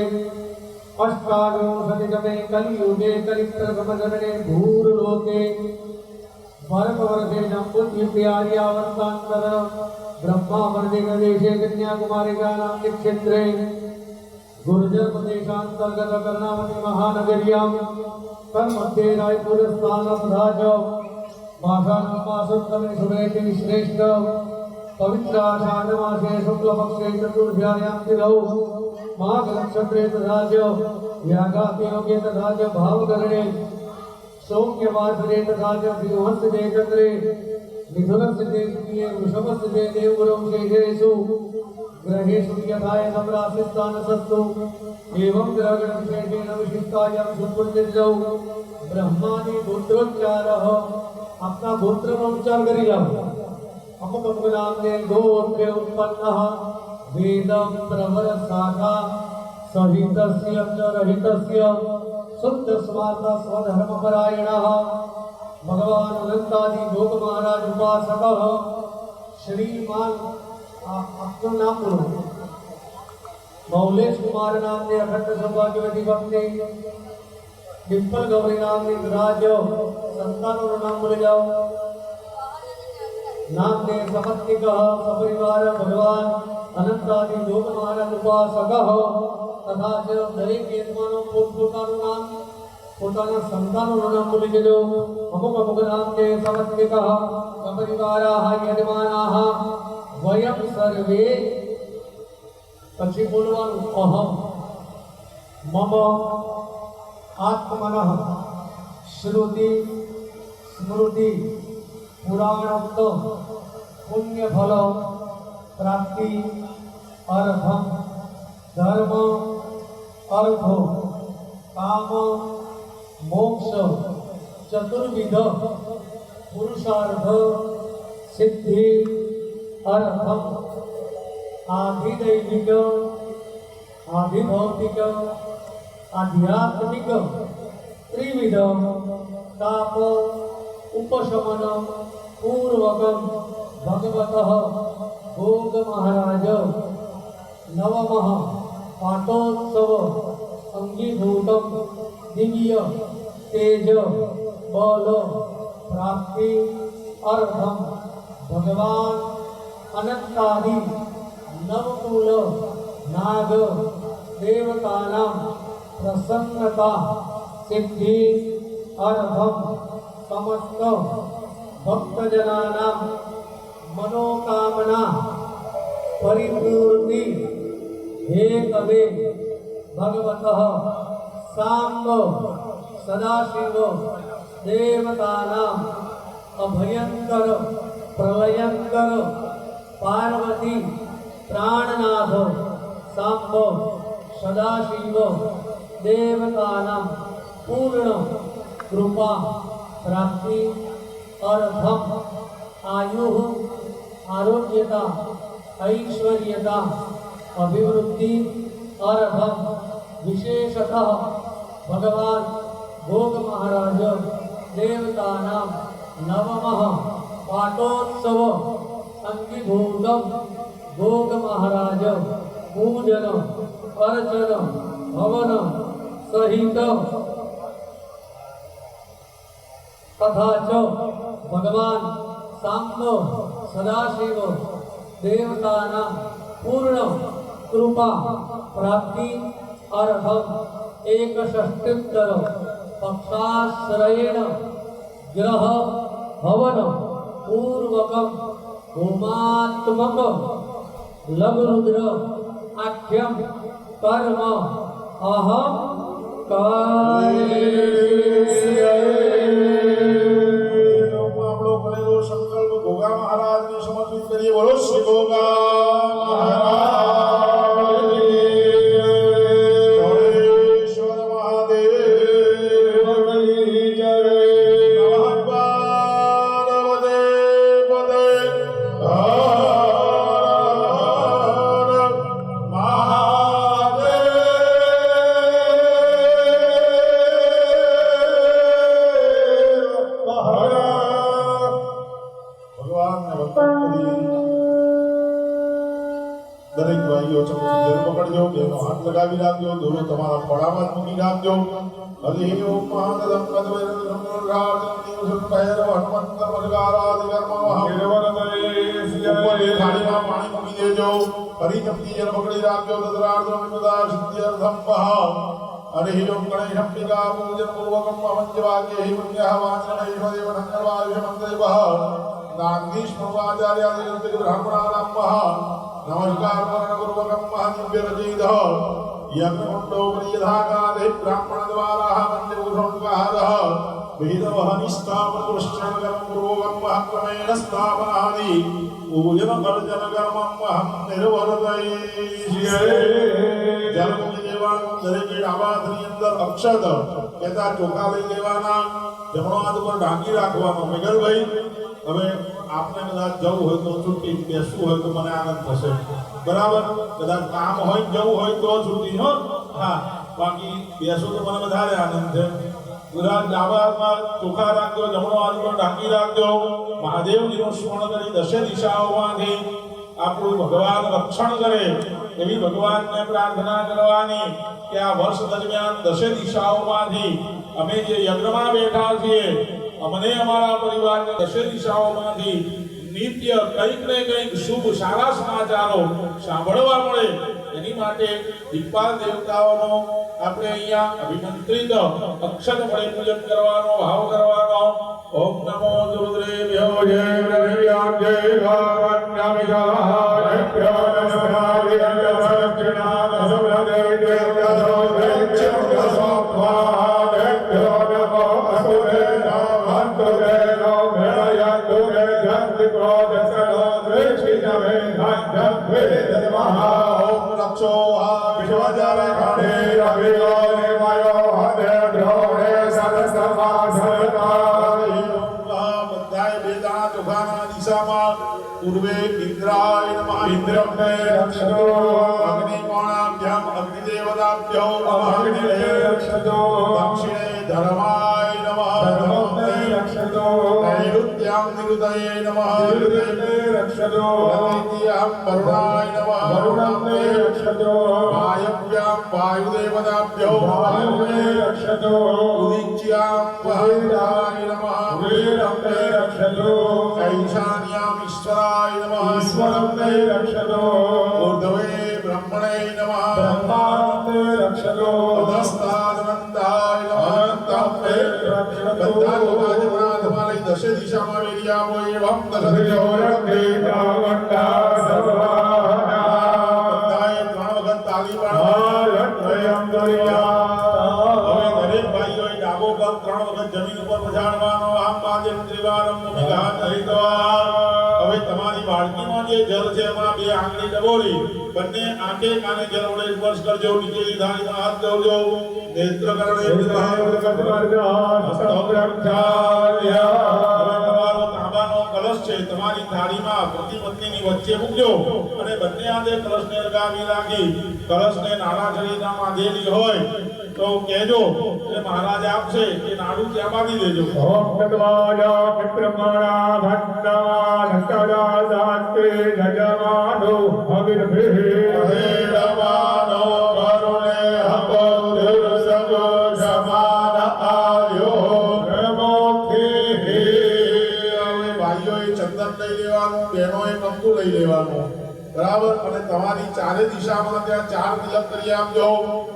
[SPEAKER 4] अष्टाविंशतितमे कलियुगे कलिप्रथमचरणे भूर्लोके भरतवर्षे जम्बुद्वीप्यार्यावर्तान्तर ब्रह्मावर्तिकदेशे कन्याकुमारिकानां क्षेत्रे गुर्जरप्रदेशान्तर्गत कर्णावती महानगर्यां तन्मध्ये रायपुरस्थानं तथा च मासानां मासोत्तमे शुभेति श्रेष्ठ पवित्राषाढमासे शुक्लपक्षे चतुर्भ्यायां तिथौ माघनक्षत्रे तथा च यागातियोगे तथा च भावकरणे सौम्यवासरे तथा च सिंहस्थे चन्द्रे मिथुनस्थे वृषभस्थे देवगुरौ शेषेषु ग्रहेषु यथाय सम्रासिस्थानसस्तु एवं ग्रहगणविशेषेण विशिष्टायां सुपुर्तिर्जौ ब्रह्मादि पुत्रोच्चारः આપના ગોત્રનો ઉચ્ચાર કરી જાઓ. અમુક અમુક નામને ગોત્રે ઉત્પન્નઃ વેદમ પ્રવર શાખા સહિતસ્ય ચ રહિતસ્ય શુદ્ધ સ્વાર્થ સ્વધર્મ પરાયણઃ ભગવાન અનંતાદિ યોગ મહારાજ ઉપાસક શ્રીમાન આપનું નામ બોલો. મૌલેશ કુમાર નામને અખંડ સૌભાગ્યવતી ભક્તિ ડિમ્પલ ગૌરી નામની રાજ્ય સંતાનોનું નામ બોલી જાઓ. નામને સમત્તિક સપરિવાર ભગવાન અનંતાદિ યોગ મહારાજ ઉપાસક તથા જ દરેક યજમાનો પોતપોતાનું નામ પોતાના સંતાનોનું નામ બોલી દેજો. અમુક અમુક નામને સમત્તિક સપરિવારાઃ યજમાનાઃ વયમ સર્વે પછી બોલવાનું અહમ મમ આત્મનઃ શ્રુતિ સ્મૃતિ પુરાણોક્ત પુણ્ય ફલ પ્રાપ્તિ અર્થમ ધર્મ અર્થો કામ મોક્ષ ચતુર્વિધ પુરુષાર્થ સિદ્ધિ અર્થમ આધિદૈવિક આધિભૌતિક આધ્યાત્મિક ત્રિવિધ તાપ ઉપશમન પૂર્વકમ ભગવતઃ ભોગ મહારાજ નવમઃ પાટોત્સવ અંગીભૂતમ દિવ્ય તેજ બલ પ્રાપ્તિ અર્થમ ભગવાન અનંતાદિ નવકુલ નાગ દેવતાનાં પ્રસન્નતા સિદ્ધિ અર્થમ સમસ્ત ભક્તજનાનાં મનોકામના પરિપૂર્તિ હેતવે ભગવતઃ સાંબ સદાશિવ દેવતાનાં અભયંકર પ્રલયંકર પાર્વતી પ્રાણનાથ સાંબ સદાશિવ દેવતાનાં પૂર્ણ કૃપા પ્રાપ્તિ અર્થમ આયુ આરોગ્યતા ऐश्वर्यता अभिवृद्धि अर्थम विशेषतः भगवान भोग महाराज देवतानां नवमः पाटोत्सव अंगीभूतम भोग महाराज पूजन अर्चन हवन सहित तथा च भगवान सांब सदाशिव देवतानां पूर्ण कृपा प्राप्ति अर्थम एकषष्ट्युत्तर पक्षाश्रयेण ग्रह हवन पूर्वकम होमात्मक लघुरुद्र आख्यम कर्म अहम
[SPEAKER 3] संकल्प गोगा महाराज ने समर्पित करिए. बोलो श्री गोगा महाराज गणेश्वर महादेव की जय. नमः पार्वती पते हर महादेव. દરેક ભાઈઓ ચમચી પકડજો, બેનો હાથ લગાવી રાખજો, દોરો તમારા ખોળામાં મૂકી રાખજો. હરિ ઓમ મહાનદમ કદવૈરમ નમોરાજમ દિવસમ ભૈરવ હનુમંત વરગારાદિ કર્મવઃ ઉપર થાળીમાં પાણી મૂકી દેજો. હરિ ચમચી પકડી રાખજો. તદ્રાર્ધમ વિપદા સિદ્ધ્યર્થમ વઃ. હરિ ઓમ ગણેશંબિકા પૂજન પૂર્વકમ અવંજવાક્ય હિ પુણ્યઃ વાચનૈવ દેવ મંગળવાયુષ મંત્રૈવ नान्दीष्मवाचार्यादिगन्तिक ब्राह्मणानां वः नमस्कार पूर्वकं महदिव्यरचितः यज्ञकुण्डोपरिधाकादे ब्राह्मणद्वाराः मन्दिरभूषणकादः वेदवहनिष्ठापदुश्चरणकर्म पूर्वकं वः क्रमेण स्थापनादि पूजनपर्जनकर्मं वहं निर्वर्तये. जलमुनि देवां दरेके डाबाथनी अंदर अक्षत કહેતા ચોખા લઈ લેવાના, જમણો હાથ ઉપર ઢાંકી રાખવાનો. મેઘલભાઈ, હવે આપને કદાચ જવું હોય તો છૂટી, બેસવું હોય તો મને આનંદ થશે. બરાબર, કદાચ કામ હોય જવું હોય તો છૂટી, હો. હા, બાકી બેસો તો મને વધારે આનંદ છે. ગુજરાત ડાબા હાથમાં ચોખા રાખજો, જમણો હાથ ઉપર ઢાંકી રાખજો. મહાદેવજીનું સ્મરણ કરી દશે દિશાઓમાંથી આપણું ભગવાન રક્ષણ કરે એવી ભગવાનને પ્રાર્થના કરવાની કે આ વર્ષ દરમિયાન દશે દિશાઓમાંથી અમે જે યજ્ઞમાં બેઠા છીએ, અમને અમારા પરિવારને દશે દિશાઓમાંથી નિત્ય કંઈક ને કંઈક શુભ સારા સમાચારો સાંભળવા મળે એની માટે દિક્પાલ દેવતાઓનો આપણે અહીંયા અભિમંત્રિત અક્ષર વડે પૂજન કરવાનો, ભાવ કરવાનો. ઓમ નમો રુદ્રેભ્યો જય રવિયામ જય પૂર્વે ઇન્દ્રાય નમઃ ઇન્દ્રમને રક્ષતો, અગ્નિકોણાભ્યામ અગ્નિદેવતાભ્યો નમઃ અગ્નિને રક્ષતો, દક્ષિણે ધર્માય નમઃ ધર્મને રક્ષતો, નૈઋત્યામ નિરુતયે નમઃ નિરુતયે રક્ષતો, તૃતીયામ વરુણાય નમઃ વરુણમને રક્ષતો, વાયવ્યામ વાયુદેવતાભ્યો વાયુને રક્ષતો, ઉદિચ્યામ વૈરાય નમઃ વૈરમને રક્ષતો, ઈશાન્યામ ઈશ્વરાય નમઃ ઈશ્વરમને રક્ષતો, ઊર્ધ્વે બ્રહ્મણે નમઃ બ્રહ્માણને રક્ષતો, અધસ્તાનંદાય નમઃ અનંતમને રક્ષતો. બધા લોકાજના તમારી દશે દિશામાં વેરિયા હોય એવમ દશજો રક્ષે ચાવંડા સર્વાના. બધાએ 3 વખત તાળી પાડો. લટ્વયમ દરિયા. હવે દરેક ભાઈઓએ ડાબો પગ 3 વખત જમીન ઉપર પછાડવાનો. આમ પાદે ત્રિવારમ ભૂમિઘાત હરિદ્વાર. હવે તમારી બાળકીમાં જે જળ છે એમાં 2 આંગળી ડબોળી બંને આંખે કાને જળ વડે સ્પર્શ કરજો. નીચેની ધારીમાં હાથ જોડજો. નેત્ર કરણે તમારો તાંબાનો કલશ છે તમારી થાળીમાં પતિ પત્નીની વચ્ચે મૂકજો અને બંને હાથે કલશને લગાવી રાખી કલશને નાળા છરીના બાંધેલી હોય તો કહેજો કે મહારાજ આપશે એ નાડું ત્યાં બાંધી દેજો.
[SPEAKER 2] ઓમ તત્વાયા વિપ્રમાણા ભટ્ટા નકરા દાતે જજમાનો અવિર્ભિ
[SPEAKER 3] વેદમાનો કરુણે હબોધુર સગો સમાન આર્યો પ્રમોખી. હવે ભાઈઓએ ચંદન લઈ લેવાનું, બહેનોએ કંકુ લઈ લેવાનું. બરાબર. અને તમારી ચારે દિશામાં ત્યાં 4 તિલક કરી આપજો.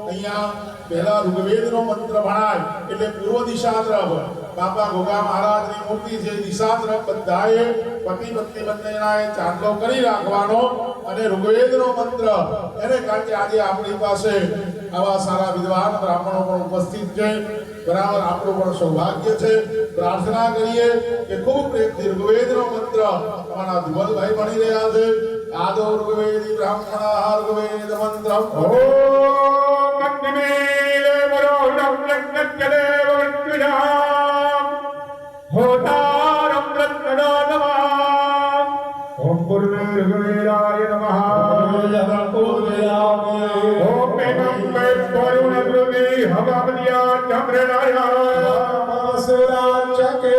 [SPEAKER 3] અહીંયા પહેલા ઋગ્વેદનો મંત્ર ભણાય એટલે પૂર્વ દિશા તરફ બાપા ગોગા મહારાજની મૂર્તિ છે દિશા તરફ બધાએ પતિ પત્ની બંનેનાએ ચાંદલો કરી રાખવાનો અને ઋગ્વેદનો મંત્ર એને કારણ કે આજે આપણી પાસે આવા સારા વિદ્વાન બ્રાહ્મણો પણ ઉપસ્થિત છે. બરાબર. આપણું પણ સૌભાગ્ય છે. પ્રાર્થના કરીએ કે ખૂબ પ્રેમથી ઋગ્વેદનો મંત્ર અમારા ધુવલભાઈ ભણી રહ્યા છે. આદો ઋગ્વેદી બ્રાહ્મણા ઋગ્વેદ મંત્રમ.
[SPEAKER 2] ઓમ અગ્નિમેલે મરોડમ લગ્નજલેવ વિદ્યુજામ હોતારમ રત્નદાનવામ. ઓમ પૂર્વે ઋગ્વેદાય નમઃ ઓમ મેઘમ્બે વરુણ ધ્રુવે હવામનિયા ચંદ્રનાયા સુરાચકે.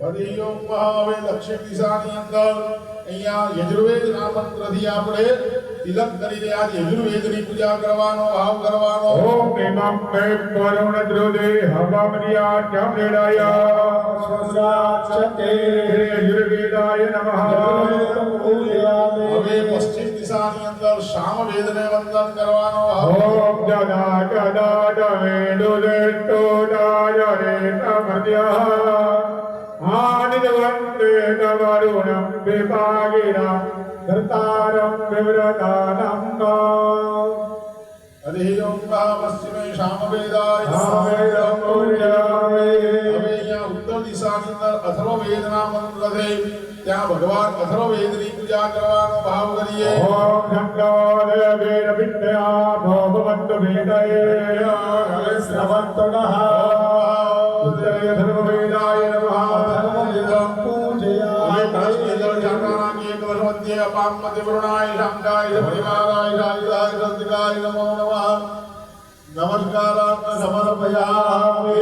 [SPEAKER 3] હવે દક્ષિણ દિશાની અંદર અહીંયા યજુર્વેદના મંત્રથી આપણે તિલક કરીને આ યજુર્વેદની પૂજા કરવાનો, ભાવ કરવાનો.
[SPEAKER 2] ઓમ મેઘમ્બે વરુણ ધ્રુવે હવામનિયા ચંદ્રનાયા સુરાચકે યજુર્વેદાય નમઃ.
[SPEAKER 3] હવે પશ્ચિમ દિશાની અંદર સામવેદને વંદન કરવાનો.
[SPEAKER 2] ઓમ જના જના દવેદો દેતો દાયરે તમદ્યા આનિદવંતે તવરુણમ વિભાગિના ધર્તારમ વિવ્રતાનમ.
[SPEAKER 3] હરિ ઓમ પશ્ચિમે સામવેદાય
[SPEAKER 2] સામેદમ પૂજયામિ.
[SPEAKER 3] હવે અહીંયા ઉત્તર દિશાની અંદર અથર્વવેદના મંત્રથી ત્યાં ભગવાન અથર્વવેદની પૂજા કરવાનો ભાવ કરીએ.
[SPEAKER 2] ઓમ ઠંડો દેવેર વિદ્યા ભોગવંત વેદયે શ્રવંતનઃ ઉદય ધર્મવેદાય નમઃ ધર્મવેદં પૂજયામિ.
[SPEAKER 3] કળશકેન્દ્ર જાગરણાની કલશ મધ્યે અપામ મધ્ય વરુણાય શાંકાય પરિવારાય રાજાય સંતિકાય નમો નમઃ. નમસ્કારાત્મ સમર્પયામિ.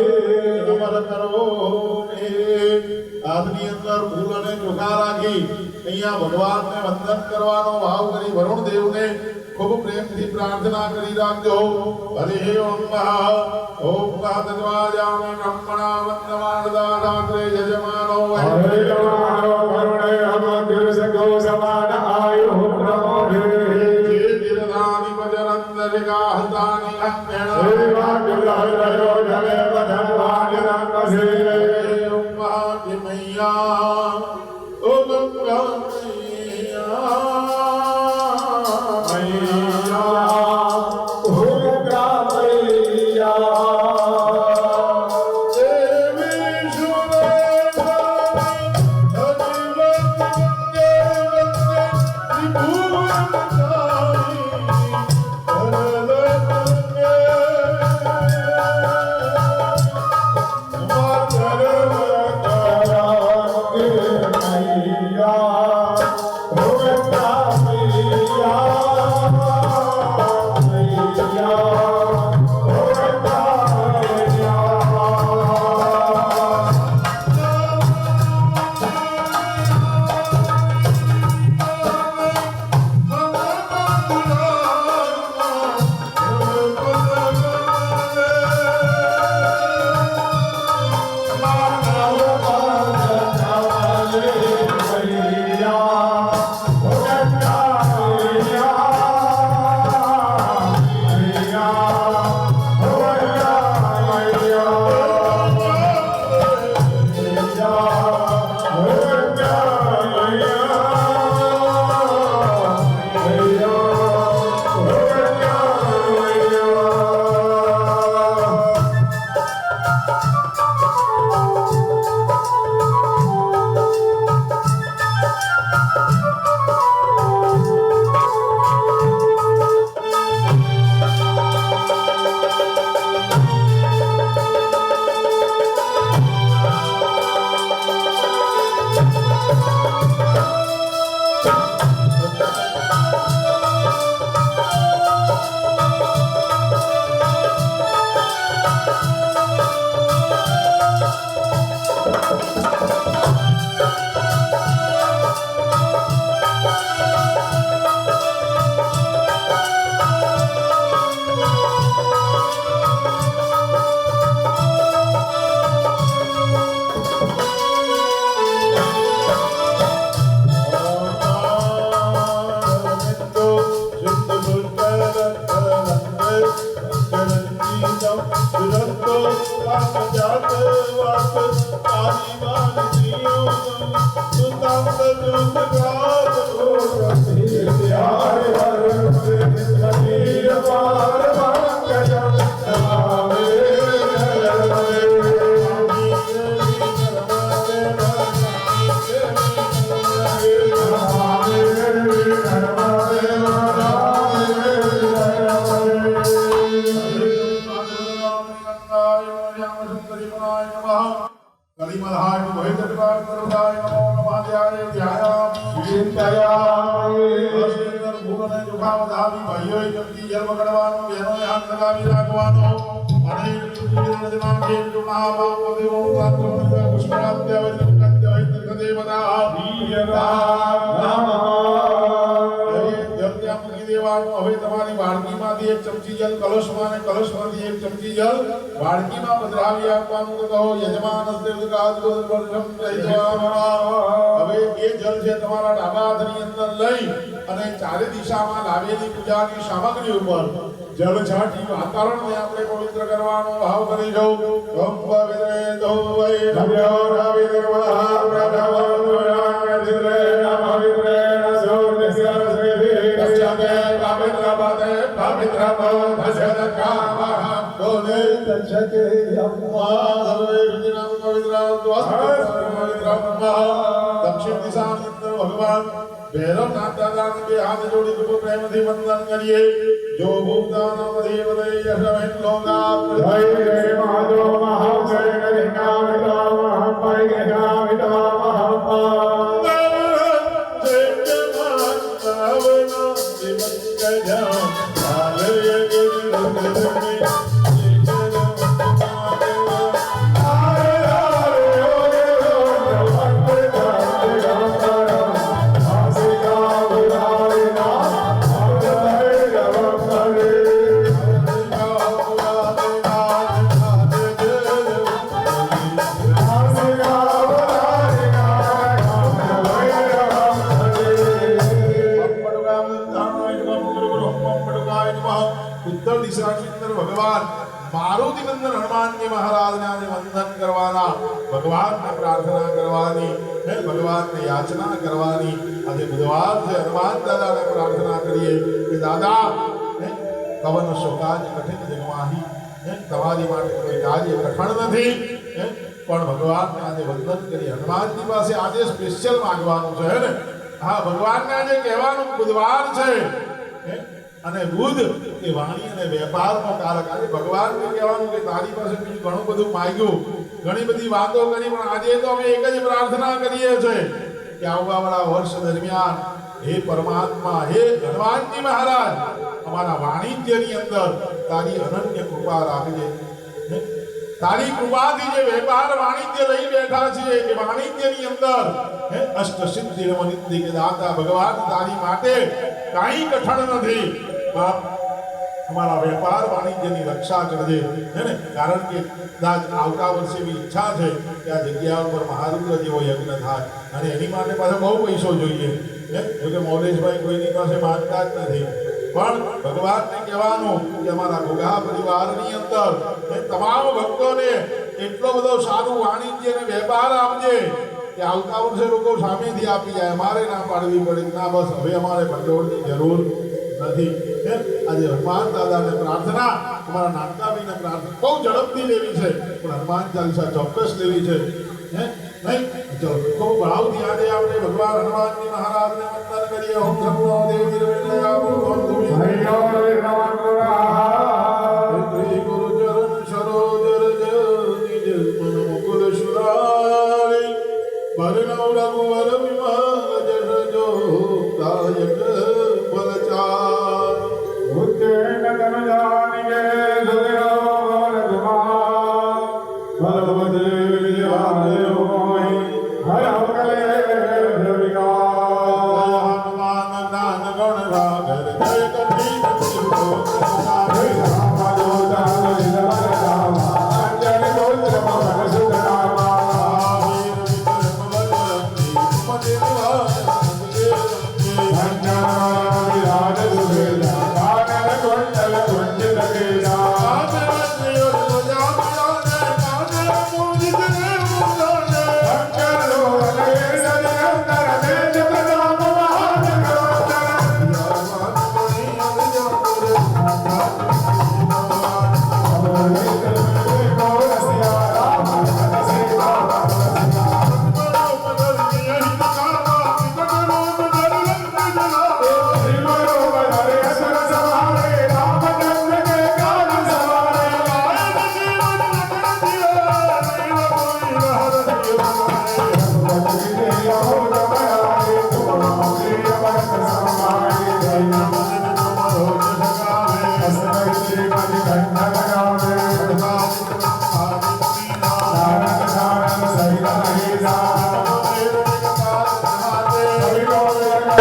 [SPEAKER 3] નમઃ કરોમિ. હાથની અંદર ફૂલ અને ચોખા રાખી અહીંયા ભગવાનને વંદન કરવાનો ભાવ કરી વરુણ દેવને ખૂબ પ્રેમથી પ્રાર્થના કરી રાખજો. હરિ ઓમ ઓમ પ્રાતદ્વાજામિ બ્રહ્મણા વંદમાનદા રાત્રે યજમાનો
[SPEAKER 2] હરિયમાનો કરુણે અમૃતસગો સમાન આયુ પ્રમોદે
[SPEAKER 3] તીર્થાનિ વજરંદરિકા હતાનિ અંકેણ
[SPEAKER 2] શ્રીવાગ્યલહરયો જલેવ ધન્વાનિરંગસે
[SPEAKER 3] ઓમ મૈયા ઓ ગંગા હવે તમારી વાડકીમાંથી એક ચમચી જલ કલશમાં અને કલશમાંથી એક ચમચી જલ વાડકીમાં પધરાવી આપવાનું તો કહો યજમાન હવે એ જલ છે તમારા ડાબા હાથની અંદર લઈ અને ચારે દિશામાં લાવેલી પૂજાની સામગ્રી ઉપર જલ છાંટી વાતાવરણને આપણે પવિત્ર કરવાનો ભાવ કરી દઉં. ઓમ પવિત્રેતો વૈ નમ્યો નવિર્વહ પ્રભવોરાગતિરે નમવિત્રેણ સૌર્યસ્ય સ્વેદે તસ્યતે પવિત્રપદે પવિત્રપદસ્યદકામઃ બોલે તચ્છતે યમ્મા સર્વે વિધિનામ પવિત્રાસ્તુ પવિત્રમ દક્ષિણ દિશાની અંદર ભગવાન ભૈરવનાથ દાદાને બે હાથ જોડી ખૂબ પ્રેમથી વંદન કરીએ. જો ભૂતાનામ દેવદય યશવેન લોકા
[SPEAKER 2] જય જય મહાદેવ મહાજય ગરિકા વિદા મહાપાય ગજા વિદા મહાપા
[SPEAKER 3] ઉત્તર દિશાની અંદર ભગવાન મારુતિ નંદન હનુમાનજી મહારાજને આજે વંદન કરવાના, ભગવાનને પ્રાર્થના કરવાની, ભગવાનને યાચના કરવાની. આજે બુધવાર છે, હનુમાન દાદાને પ્રાર્થના કરીએ કે દાદા કવન શોકાજ કઠિન જગમાહી, તમારી માટે કોઈ કાર્ય કઠણ નથી, પણ ભગવાનને આજે વંદન કરી હનુમાનજી પાસે આજે સ્પેશિયલ માંગવાનું છે ને. હા, ભગવાનને આજે કહેવાનું બુધવાર છે અને બુધ એ વાણી અને વેપારનો કારક. આજે ભગવાનને કહેવાનું કે તારી પાસે બીજું ઘણું બધું માંગ્યું, ઘણી બધી વાતો કરી, પણ આજે તો અમે એક જ પ્રાર્થના કરીએ છીએ કે આવવાવાળા વર્ષ દરમિયાન હે પરમાત્મા, હે હનુમાનજી મહારાજ, અમારા વાણિજ્યની અંદર તારી અનન્ય કૃપા રાખજે. તારી કૃપાથી જે વેપાર વાણિજ્ય લઈ બેઠા છીએ એ વાણિજ્યની અંદર અષ્ટ સિદ્ધિ નવનિધિ કે દાતા ભગવાન તારી માટે કાંઈ કઠણ નથી. બાપ, અમારા વેપાર વાણિજ્યની રક્ષા કરજે, હે ને. કારણ કે કદાચ આવતા વર્ષે એવી ઈચ્છા છે કે આ જગ્યા ઉપર મહારુદ્ર જેવો યજ્ઞ થાય અને એની માટે પાછો બહુ પૈસો જોઈએ. જોકે મૌલેશભાઈ કોઈની પાસે માંગતા જ નથી, પણ ભગવાનને કહેવાનું કે અમારા ઘોઘા પરિવારની અંદર તમામ ભક્તોને એટલો બધો સારું વાણિજ્ય અને વેપાર આપજે કે આવતા વર્ષે લોકો સામેથી આપી જાય, અમારે ના પાડવી પડે. ના, બસ હવે અમારે ભંડોળની જરૂર નથી. આજે હનુમાન દાદાને પ્રાર્થના, અમારા નાનકાભાઈને પ્રાર્થના બહુ ઝડપથી લેવી છે, પણ હનુમાન ચાલીસા ચોક્કસ લેવી છે, નહીં? ચલો, ખૂબ ભાવથી આજે આપણે ભગવાન હનુમાનજી મહારાજને વંદન કરીએ. ઓમ નમો દેવી શ્રી ગુરુ ચરણ સરોજર નિજ મન મુકુલ સુરારી પરણવ રઘુવર વિમલ જસ જો દાયક ફલચાર
[SPEAKER 2] ઉત્તેન તન જાનિગે સદયો રઘુમા ભલવદે વિદ્યાદેવ મોહી હરવ કલે વિકા
[SPEAKER 3] હનુમાન જ્ઞાન ગણ રાઘર જય કપી
[SPEAKER 2] Thank you.